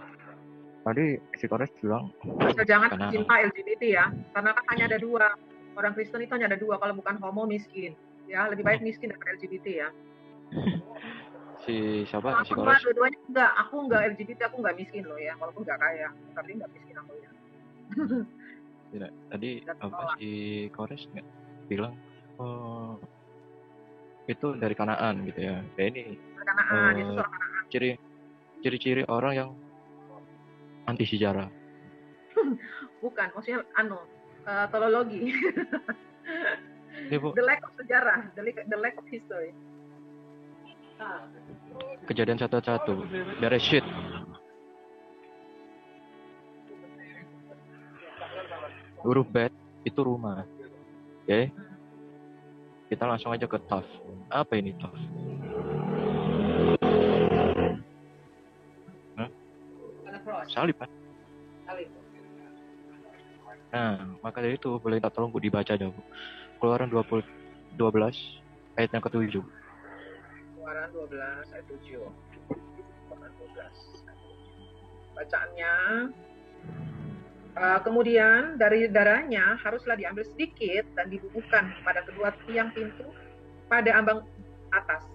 tadi si Kores bilang Jangan karena cinta LGBT ya, karena kan hanya ada dua. Orang Kristen itu hanya ada dua, kalau bukan homo miskin. Ya, lebih baik miskin daripada LGBT ya. si siapa si Aku Kores dua-duanya enggak, aku enggak LGBT, aku enggak miskin loh ya, walaupun enggak kaya, tapi enggak miskin aku ya. tidak tadi apa si Kores nggak bilang itu dari Kanaan gitu ya. Kayak ini Kanaan, Yesus orang Kanaan. ciri-ciri orang yang anti sejarah. Bukan, maksudnya teologi. The lack of sejarah, the lack of history. Kejadian 1:1 Bereshit. Huruf Bet itu rumah. Oke. Kita langsung aja ke Taf. Apa ini Taf? Salib kan? Salib. Nah, maka dari itu boleh tak tolong Bu dibaca aja Bu. Keluaran 12 ayat yang ke-7. Keluaran 12 ayat 7. Keluaran 12. Bacaannya, kemudian dari darahnya haruslah diambil sedikit dan dibubuhkan pada kedua tiang pintu pada ambang atas.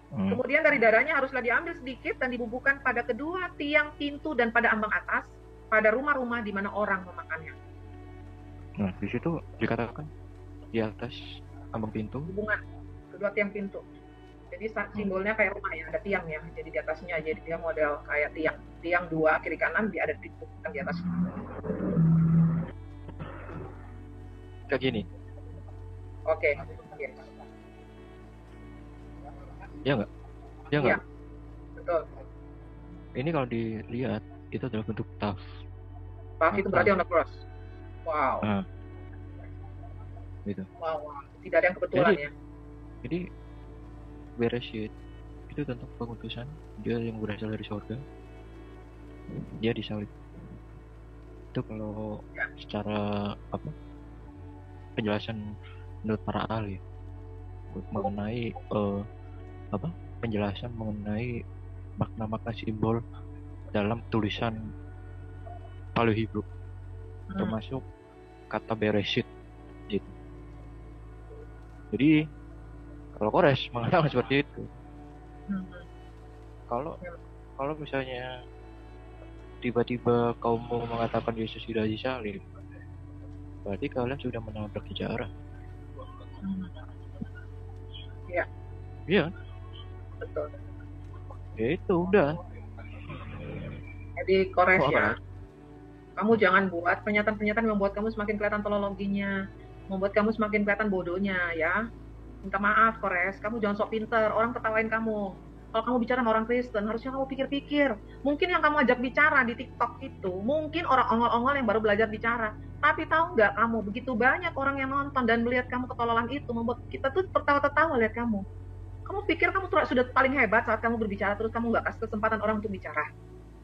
Kemudian dari darahnya haruslah diambil sedikit dan dibubuhkan pada kedua tiang pintu dan pada ambang atas, pada rumah-rumah di mana orang memakannya. Nah, di situ dikatakan di atas ambang pintu. Hubungan kedua tiang pintu. Jadi simbolnya kayak rumah ya, ada tiang ya. Jadi di atasnya, jadi dia model kayak tiang. Tiang dua kiri kanan, dia ada di atas. Kayak gini. Oke. Ya nggak? Ya nggak? Betul. Ini kalau dilihat itu adalah bentuk taf. Taf itu berarti on the cross. Wow. Nah, gitu. Wow. Tidak ada yang kebetulan ya. Jadi Bereshit itu tentang pengutusan dia yang berasal dari surga. Dia disalib. Itu kalau secara apa? Penjelasan menurut para ahli mengenai penjelasan mengenai makna-makna simbol dalam tulisan Paleo Hebrew, termasuk kata Bereshit gitu. Jadi kalau Kores mengatakan seperti itu, kalau misalnya tiba-tiba kaum mau mengatakan Yesus tidak disalib, berarti kalian sudah menabrak sejarah. Iya. Iya. Betul. Ya itu udah. Jadi Kores ya. Kamu jangan buat pernyataan-pernyataan yang membuat kamu semakin kelihatan teologinya, membuat kamu semakin kelihatan bodohnya ya. Minta maaf Kores, kamu jangan sok pinter, orang ketawain kamu. Kalau kamu bicara sama orang Kristen, harusnya kamu pikir-pikir. Mungkin yang kamu ajak bicara di TikTok itu, mungkin orang ongol-ongol yang baru belajar bicara. Tapi tahu nggak kamu, begitu banyak orang yang nonton dan melihat kamu ketololan itu, membuat kita tuh tertawa-tertawa lihat kamu. Kamu pikir kamu sudah paling hebat saat kamu berbicara, terus kamu nggak kasih kesempatan orang untuk bicara.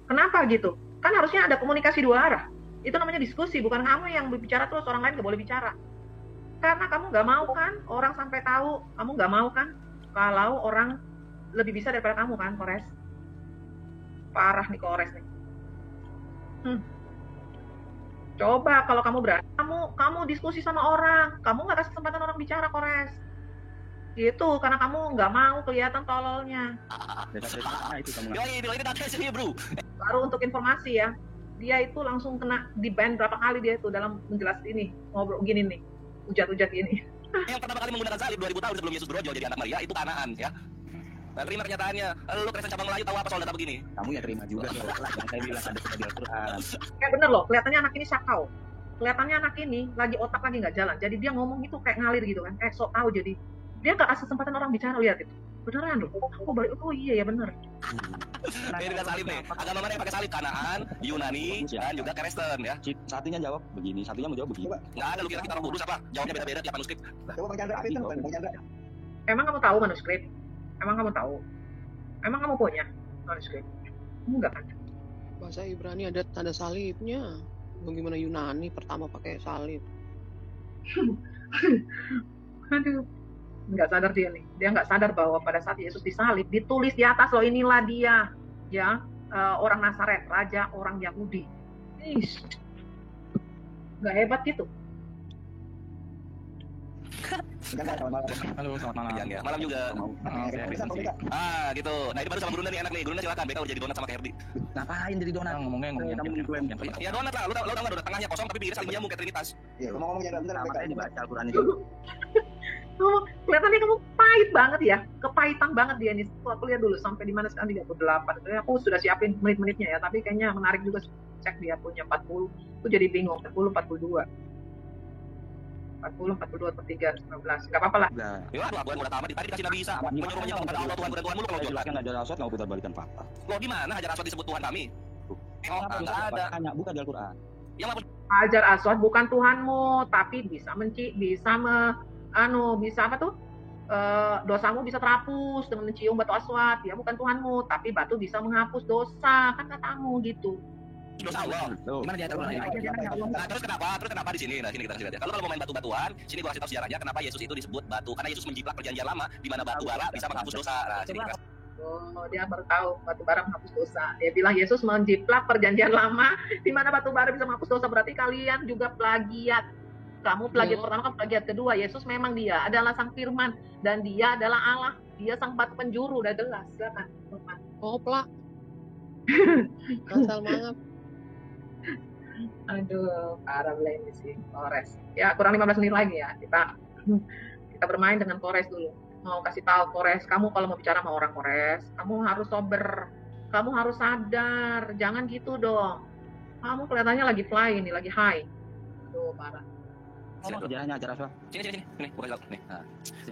Kenapa gitu? Kan harusnya ada komunikasi dua arah. Itu namanya diskusi, bukan kamu yang berbicara terus orang lain nggak boleh bicara. Karena kamu nggak mau kan, orang sampai tahu, kamu nggak mau kan, kalau orang lebih bisa daripada kamu kan, Kores. Parah nih Kores nih. Coba kalau kamu berani, kamu diskusi sama orang, kamu nggak kasih kesempatan orang bicara, Kores. Gitu, karena kamu nggak mau kelihatan tololnya. Baru untuk informasi ya, dia itu langsung kena di-ban berapa kali dia itu dalam menjelas ini, ngobrol gini nih, ujat-ujat gini. Yang pertama kali menggunakan salib 2000 tahun sebelum Yesus berojol jadi anak Maria itu Kanaan ya. Nah, terima kenyataannya. Lu Kristen cabang Melayu tahu apa soal data begini? Kamu ya terima juga soal yang saya bilang ada di Al-Quran. Kayak bener loh, kelihatannya anak ini sakau. Kelihatannya anak ini lagi otak lagi nggak jalan. Jadi dia ngomong itu kayak ngalir gitu kan, kayak sok tahu jadi. Dia nggak kasih kesempatan orang bicara, lihat itu. Beneran loh. Aku balik, oh iya ya bener. Ini dengan salib nih. Agama mana yang pakai salib? Kanaan, Yunani, dan juga Kristen ya. Satunya jawab begini, satunya mau jawab begini. Nggak ada lu kira kita orang kudus apa? Jawabnya beda-beda tiap manuskrip. Coba Bang Chandra, Bang Chandra. Emang kamu tahu manuskrip? Emang kamu tahu? Emang kamu punya manuskrip? Enggak kan? Bahasa Ibrani ada tanda salibnya. Bagaimana Yunani pertama pakai salib? Aduh. Nggak sadar dia nih. Dia nggak sadar bahwa pada saat Yesus disalib, ditulis di atas loh, inilah dia, ya, orang Nazaret, raja orang Yahudi. Nggak hebat gitu. Halo, selamat malam. Ya, malam juga. Gitu. Nah, ini baru sama Bruna nih, enak nih. Bruna silakan. Beta udah jadi donat sama Herdi. Ngapain jadi donat? Ngomongnya ya donat lah. Lu tau donat tengahnya kosong tapi pinggirnya saling menyambung kayak Trinitas. Iya, ngomong-ngomongnya bener. Makanya dibaca Al-Quran itu. Kelihatannya kamu pahit banget ya, kepahitan banget dia nih. Aku lihat dulu sampai di mana sekarang 38. Aku sudah siapin menit-menitnya ya, tapi kayaknya menarik juga cek dia punya 40. Aku jadi bingung 40 42. 40, 42, 43, 19. Gak apa-apa lah. Ya, aduh, udah tamat. Tadi dikasih Nabi Isa. Menyuruh kepada Allah, Tuhan mulu kalau jual. Kan Hajar Aswad nggak putar balikan fakta. Loh, di mana Hajar Aswad disebut Tuhan kami? Nggak ada. Hanya bukan di Al-Quran. Yang apa? Hajar Aswad bukan Tuhanmu, tapi bisa apa tuh? Dosamu bisa terhapus dengan mencium batu aswad. Dia bukan Tuhanmu, tapi batu bisa menghapus dosa, kan katamu gitu. Dosa Allah. Gimana dia tahu? Nah, terus kenapa di sini? Nah, sini kita kasih lihat ya. Kalau mau main batu-batuan, sini gua kasih tahu sejarahnya kenapa Yesus itu disebut batu. Karena Yesus menjiplak perjanjian lama di mana batu bara bisa menghapus dosa. Nah, sini kita. Oh, dia baru tahu batu bara menghapus dosa. Dia bilang Yesus menjiplak perjanjian lama di mana batu bara bisa menghapus dosa. Berarti kalian juga plagiat. Kamu plagiat pertama, kan plagiat kedua. Yesus memang dia adalah sang firman dan dia adalah Allah. Dia sang batu penjuru, udah jelas. Silakan. Plak. Kasal banget. Aduh, parah ini sih Kores. Ya, kurang 15 menit lagi ya. Kita bermain dengan Kores dulu. Mau kasih tahu Kores, kamu kalau mau bicara sama orang Kores, kamu harus sober. Kamu harus sadar. Jangan gitu dong. Kamu kelihatannya lagi fly ini, lagi high. Aduh, parah. Kerjaannya Hajar Aswad. Sini. Nih, gua kasih nih.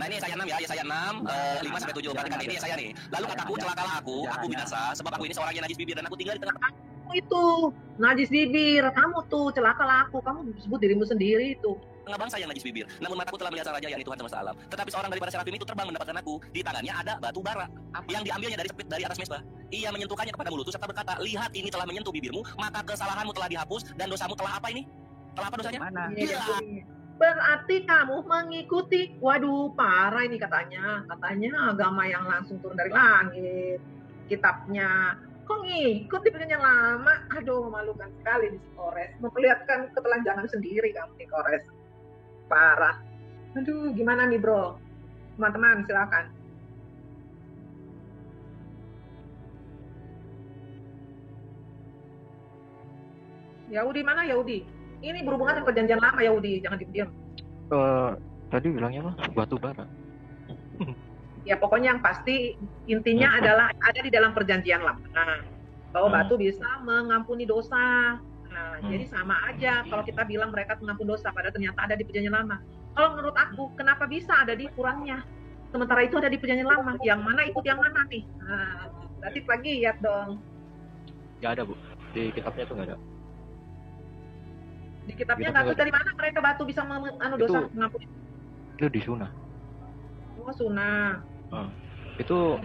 Nah, ini Yesaya 6 ya, Yesaya 6 5 sampai 7. Perhatikan ini Yesaya nih. Lalu kataku, celakalah aku binasa sebab aku ini seorang yang najis bibir dan aku tinggal di tengah itu najis bibir, kamu tuh celakalah aku, kamu sebut dirimu sendiri itu. Tengah bangsa yang najis bibir, namun mataku telah melihat sang raja, yakni Tuhan semesta alam. Tetapi seorang daripada serafim itu terbang mendapatkan aku. Di tangannya ada batu bara yang diambilnya dari atas mesbah. Ia menyentuhkannya kepada mulutku serta berkata, lihat ini telah menyentuh bibirmu, maka kesalahanmu telah dihapus dan dosamu telah apa ini? Telah apa dosanya? Mana? Berarti kamu mengikuti, waduh parah ini katanya agama yang langsung turun dari langit. Kitabnya kok ngikut di perjanjian lama? Aduh, memalukan sekali di Kores. Memperlihatkan ketelanjangan sendiri kamu nih Kores. Parah. Aduh, gimana nih bro? Teman-teman silakan. Yahudi mana Yahudi? Ini berhubungan dengan perjanjian lama Yahudi, jangan diam. Tadi bilangnya mah batu bara. Ya pokoknya yang pasti intinya adalah ada di dalam perjanjian lama. Bahwa batu bisa mengampuni dosa. Nah, jadi sama aja kalau kita bilang mereka mengampuni dosa, padahal ternyata ada di perjanjian lama. Kalau menurut aku, kenapa bisa ada di Qurannya? Sementara itu ada di perjanjian lama. Yang mana ikut yang mana nih? Nah, berarti plagiat dong. Gak ada, Bu. Di kitabnya tuh gak ada. Di kitabnya nggak tahu dari mana mereka batu bisa dosa mengampuni. Itu di Sunnah. Oh, Sunnah. Itu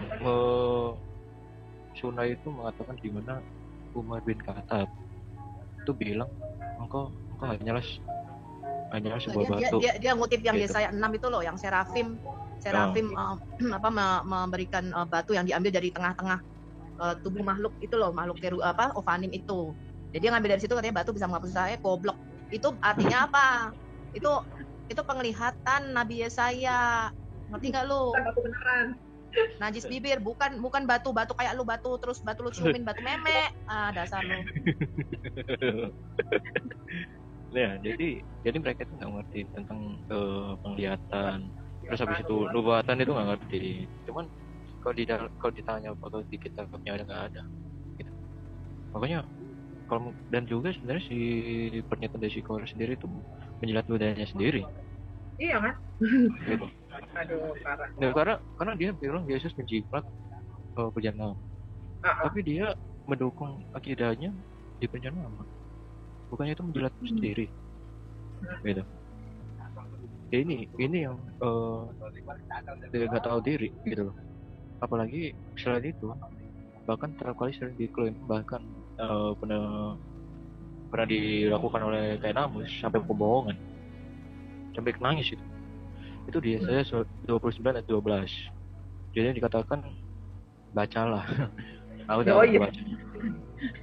Sunnah itu mengatakan di mana Umar bin Khattab itu bilang engkau hanyalah sebuah batu. Dia ngutip yang gitu. Yesaya 6 itu loh, yang serafim memberikan batu yang diambil dari tengah-tengah tubuh makhluk itu loh, makhluk Ofanim itu. Jadi dia ngambil dari situ, katanya batu bisa menghapus saya, goblok. Itu artinya apa? Itu penglihatan Nabi Yesaya. Ngerti nggak lu? Batu beneran. Najis bibir, bukan batu kayak lu terus batu lu ciumin batu meme. Dasar lu. Nah, jadi mereka itu nggak ngerti tentang penglihatan. Terus habis itu nubuatan itu nggak ngerti. Cuman kalau ditanya apakah di kitabnya ada nggak ada. Gitu. Makanya dan juga sebenarnya si pernyataan dari si Kores sendiri itu menjilat ludahnya sendiri. Iya kan? Gitu. Aduh, parah. Nah, karena dia bilang Yesus menjiplak perjanjian lama. Tapi dia mendukung akidahnya di perjanjian lama. Bukannya itu menjilat sendiri. Gitu. Ya ini yang nggak tahu diri gitu loh. Apalagi selain itu, bahkan terlalu kali sering diklaim, bahkan pernah dilakukan oleh Kainamus sampai pembohongan, sampai nangis itu. itu di Yesaya 29 ayat 12. Jadi dikatakan bacalah. Aku Oh jangan iya. baca.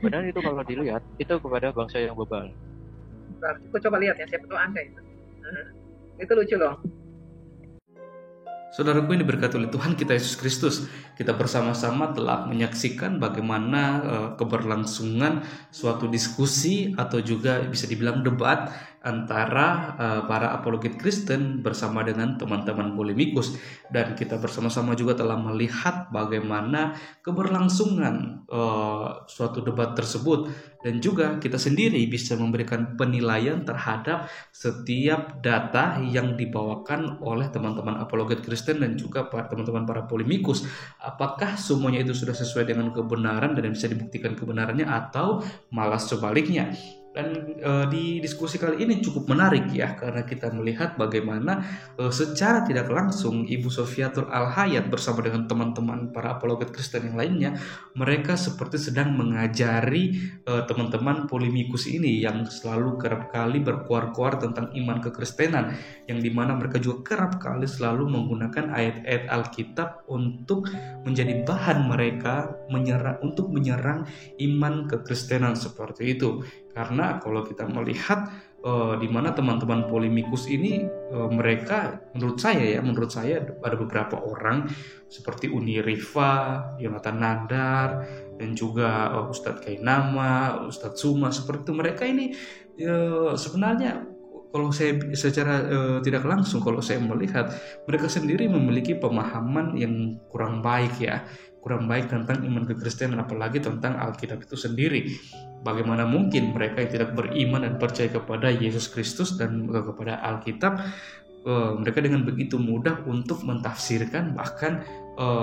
Padahal itu kalau dilihat itu kepada bangsa yang bebal. Bentar, aku coba lihat ya, siapa tahu ada itu. Itu lucu loh. Saudaraku yang diberkati oleh Tuhan kita Yesus Kristus, kita bersama-sama telah menyaksikan bagaimana keberlangsungan suatu diskusi atau juga bisa dibilang debat antara para apologet Kristen bersama dengan teman-teman polemikus, dan kita bersama-sama juga telah melihat bagaimana keberlangsungan suatu debat tersebut, dan juga kita sendiri bisa memberikan penilaian terhadap setiap data yang dibawakan oleh teman-teman apologet Kristen dan juga teman-teman para polemikus. Apakah semuanya itu sudah sesuai dengan kebenaran dan bisa dibuktikan kebenarannya atau malah sebaliknya? Dan di diskusi kali ini cukup menarik ya, karena kita melihat bagaimana secara tidak langsung Ibu Sofiatul Al-Hayat bersama dengan teman-teman para apologet Kristen yang lainnya, mereka seperti sedang mengajari teman-teman polemikus ini yang selalu kerap kali berkuar-kuar tentang iman kekristenan, yang dimana mereka juga kerap kali selalu menggunakan ayat-ayat Alkitab untuk menjadi bahan mereka untuk menyerang iman kekristenan seperti itu. Karena kalau kita melihat di mana teman-teman polemikus ini mereka menurut saya ada beberapa orang seperti Uni Rifa, Yonatan Nadar, dan juga Ustadz Kainama, Ustadz Suma, seperti itu. Mereka ini sebenarnya kalau saya secara tidak langsung kalau saya melihat mereka sendiri memiliki pemahaman yang kurang baik tentang iman kekristenan, apalagi tentang Alkitab itu sendiri. Bagaimana mungkin mereka yang tidak beriman dan percaya kepada Yesus Kristus dan kepada Alkitab, mereka dengan begitu mudah untuk mentafsirkan, bahkan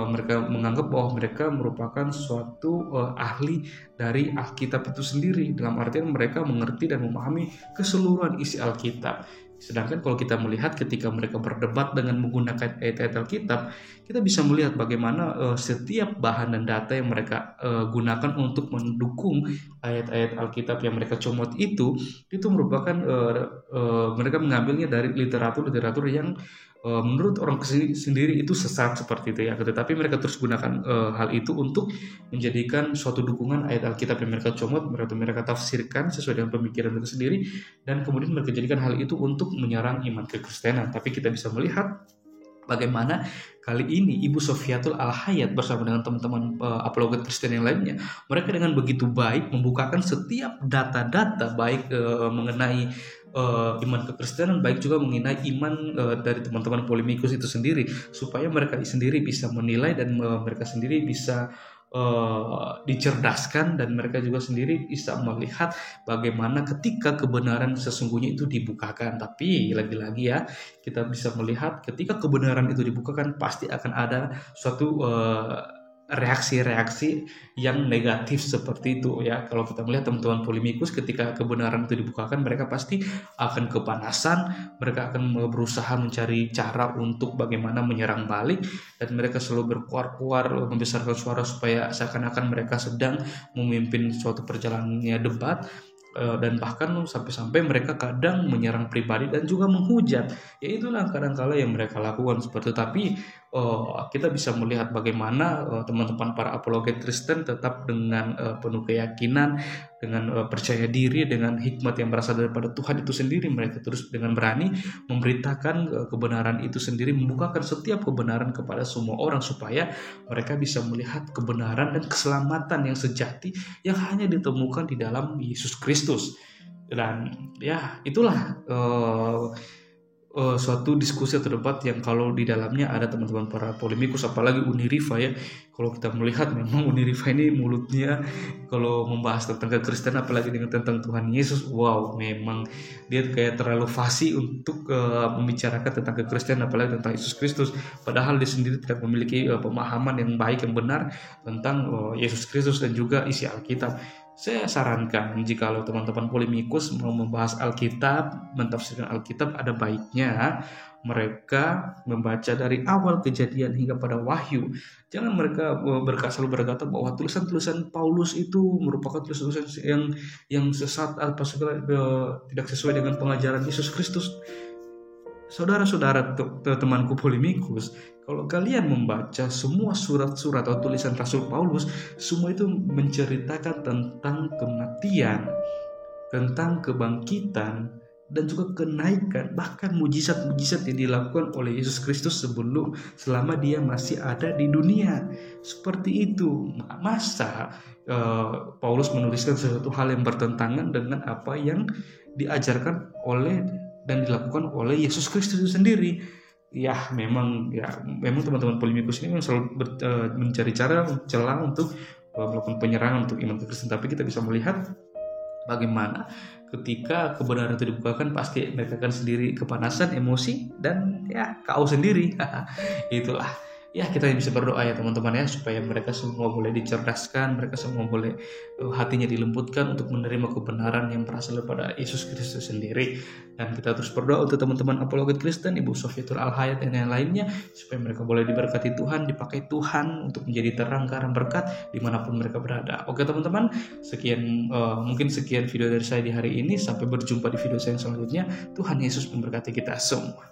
mereka menganggap bahwa mereka merupakan suatu ahli dari Alkitab itu sendiri, dalam artian mereka mengerti dan memahami keseluruhan isi Alkitab. Sedangkan kalau kita melihat ketika mereka berdebat dengan menggunakan ayat-ayat Alkitab, kita bisa melihat bagaimana setiap bahan dan data yang mereka gunakan untuk mendukung ayat-ayat Alkitab yang mereka comot itu merupakan mereka mengambilnya dari literatur yang menurut orang sendiri itu sesat seperti itu ya. Tetapi mereka terus gunakan hal itu untuk menjadikan suatu dukungan ayat Alkitab yang mereka comot, mereka tafsirkan sesuai dengan pemikiran mereka sendiri, dan kemudian mereka jadikan hal itu untuk menyerang iman kekristenan. Tapi kita bisa melihat bagaimana kali ini Ibu Sofiatul Al-Hayat bersama dengan teman-teman apologet Kristen yang lainnya, mereka dengan begitu baik membukakan setiap data-data baik mengenai iman kekristenan, baik juga mengenai iman dari teman-teman polemikus itu sendiri, supaya mereka sendiri bisa menilai dan mereka sendiri bisa dicerdaskan, dan mereka juga sendiri bisa melihat bagaimana ketika kebenaran sesungguhnya itu dibukakan. Tapi lagi-lagi ya, kita bisa melihat ketika kebenaran itu dibukakan pasti akan ada suatu reaksi-reaksi yang negatif seperti itu ya. Kalau kita melihat teman-teman polemikus, ketika kebenaran itu dibukakan, mereka pasti akan kepanasan, mereka akan berusaha mencari cara untuk bagaimana menyerang balik, dan mereka selalu berkuar-kuar membesarkan suara supaya seakan-akan mereka sedang memimpin suatu perjalanannya debat. Dan bahkan sampai-sampai mereka kadang menyerang pribadi dan juga menghujat. Ya itulah kadang-kala yang mereka lakukan seperti itu. Tapi kita bisa melihat bagaimana teman-teman para apologet Kristen tetap dengan penuh keyakinan, dengan percaya diri, dengan hikmat yang berasal daripada Tuhan itu sendiri, mereka terus dengan berani memberitakan kebenaran itu sendiri, membukakan setiap kebenaran kepada semua orang, supaya mereka bisa melihat kebenaran dan keselamatan yang sejati yang hanya ditemukan di dalam Yesus Kristus. Dan ya itulah suatu diskusi atau debat yang kalau di dalamnya ada teman-teman para polemikus, apalagi Uni Rifa ya. Kalau kita melihat memang Uni Rifa ini mulutnya kalau membahas tentang kekristenan, apalagi dengan tentang Tuhan Yesus, wow, memang dia kayak terlalu fasih untuk membicarakan tentang kekristenan, apalagi tentang Yesus Kristus, padahal dia sendiri tidak memiliki pemahaman yang baik, yang benar tentang Yesus Kristus dan juga isi Alkitab. Saya sarankan jika teman-teman polemikus mau membahas Alkitab, mentafsirkan Alkitab, ada baiknya mereka membaca dari awal Kejadian hingga pada Wahyu. Jangan mereka selalu berkata bahwa tulisan-tulisan Paulus itu merupakan tulisan-tulisan yang sesat, tidak sesuai dengan pengajaran Yesus Kristus. saudara-saudara, temanku polemikus, kalau kalian membaca semua surat-surat atau tulisan Rasul Paulus, semua itu menceritakan tentang kematian, tentang kebangkitan, dan juga kenaikan, bahkan mujizat-mujizat yang dilakukan oleh Yesus Kristus selama dia masih ada di dunia. Seperti itu. Masa Paulus menuliskan sesuatu hal yang bertentangan dengan apa yang diajarkan oleh dan dilakukan oleh Yesus Kristus itu sendiri? Memang teman-teman polemikus ini memang selalu mencari celah untuk melakukan penyerangan untuk iman Kristen. Tapi kita bisa melihat bagaimana ketika kebenaran itu dibukakan, pasti mereka akan sendiri kepanasan, emosi, dan kau sendiri. Itulah. Kita bisa berdoa ya teman-teman ya, supaya mereka semua boleh dicerdaskan, mereka semua boleh hatinya dilembutkan untuk menerima kebenaran yang berasal daripada Yesus Kristus sendiri. Dan kita terus berdoa untuk teman-teman apologet Kristen, Ibu Sofiatul Al-Hayat dan yang lainnya, supaya mereka boleh diberkati Tuhan, dipakai Tuhan untuk menjadi terang garam berkat dimanapun mereka berada. Oke teman-teman, mungkin sekian video dari saya di hari ini. Sampai berjumpa di video saya yang selanjutnya. Tuhan Yesus memberkati kita semua.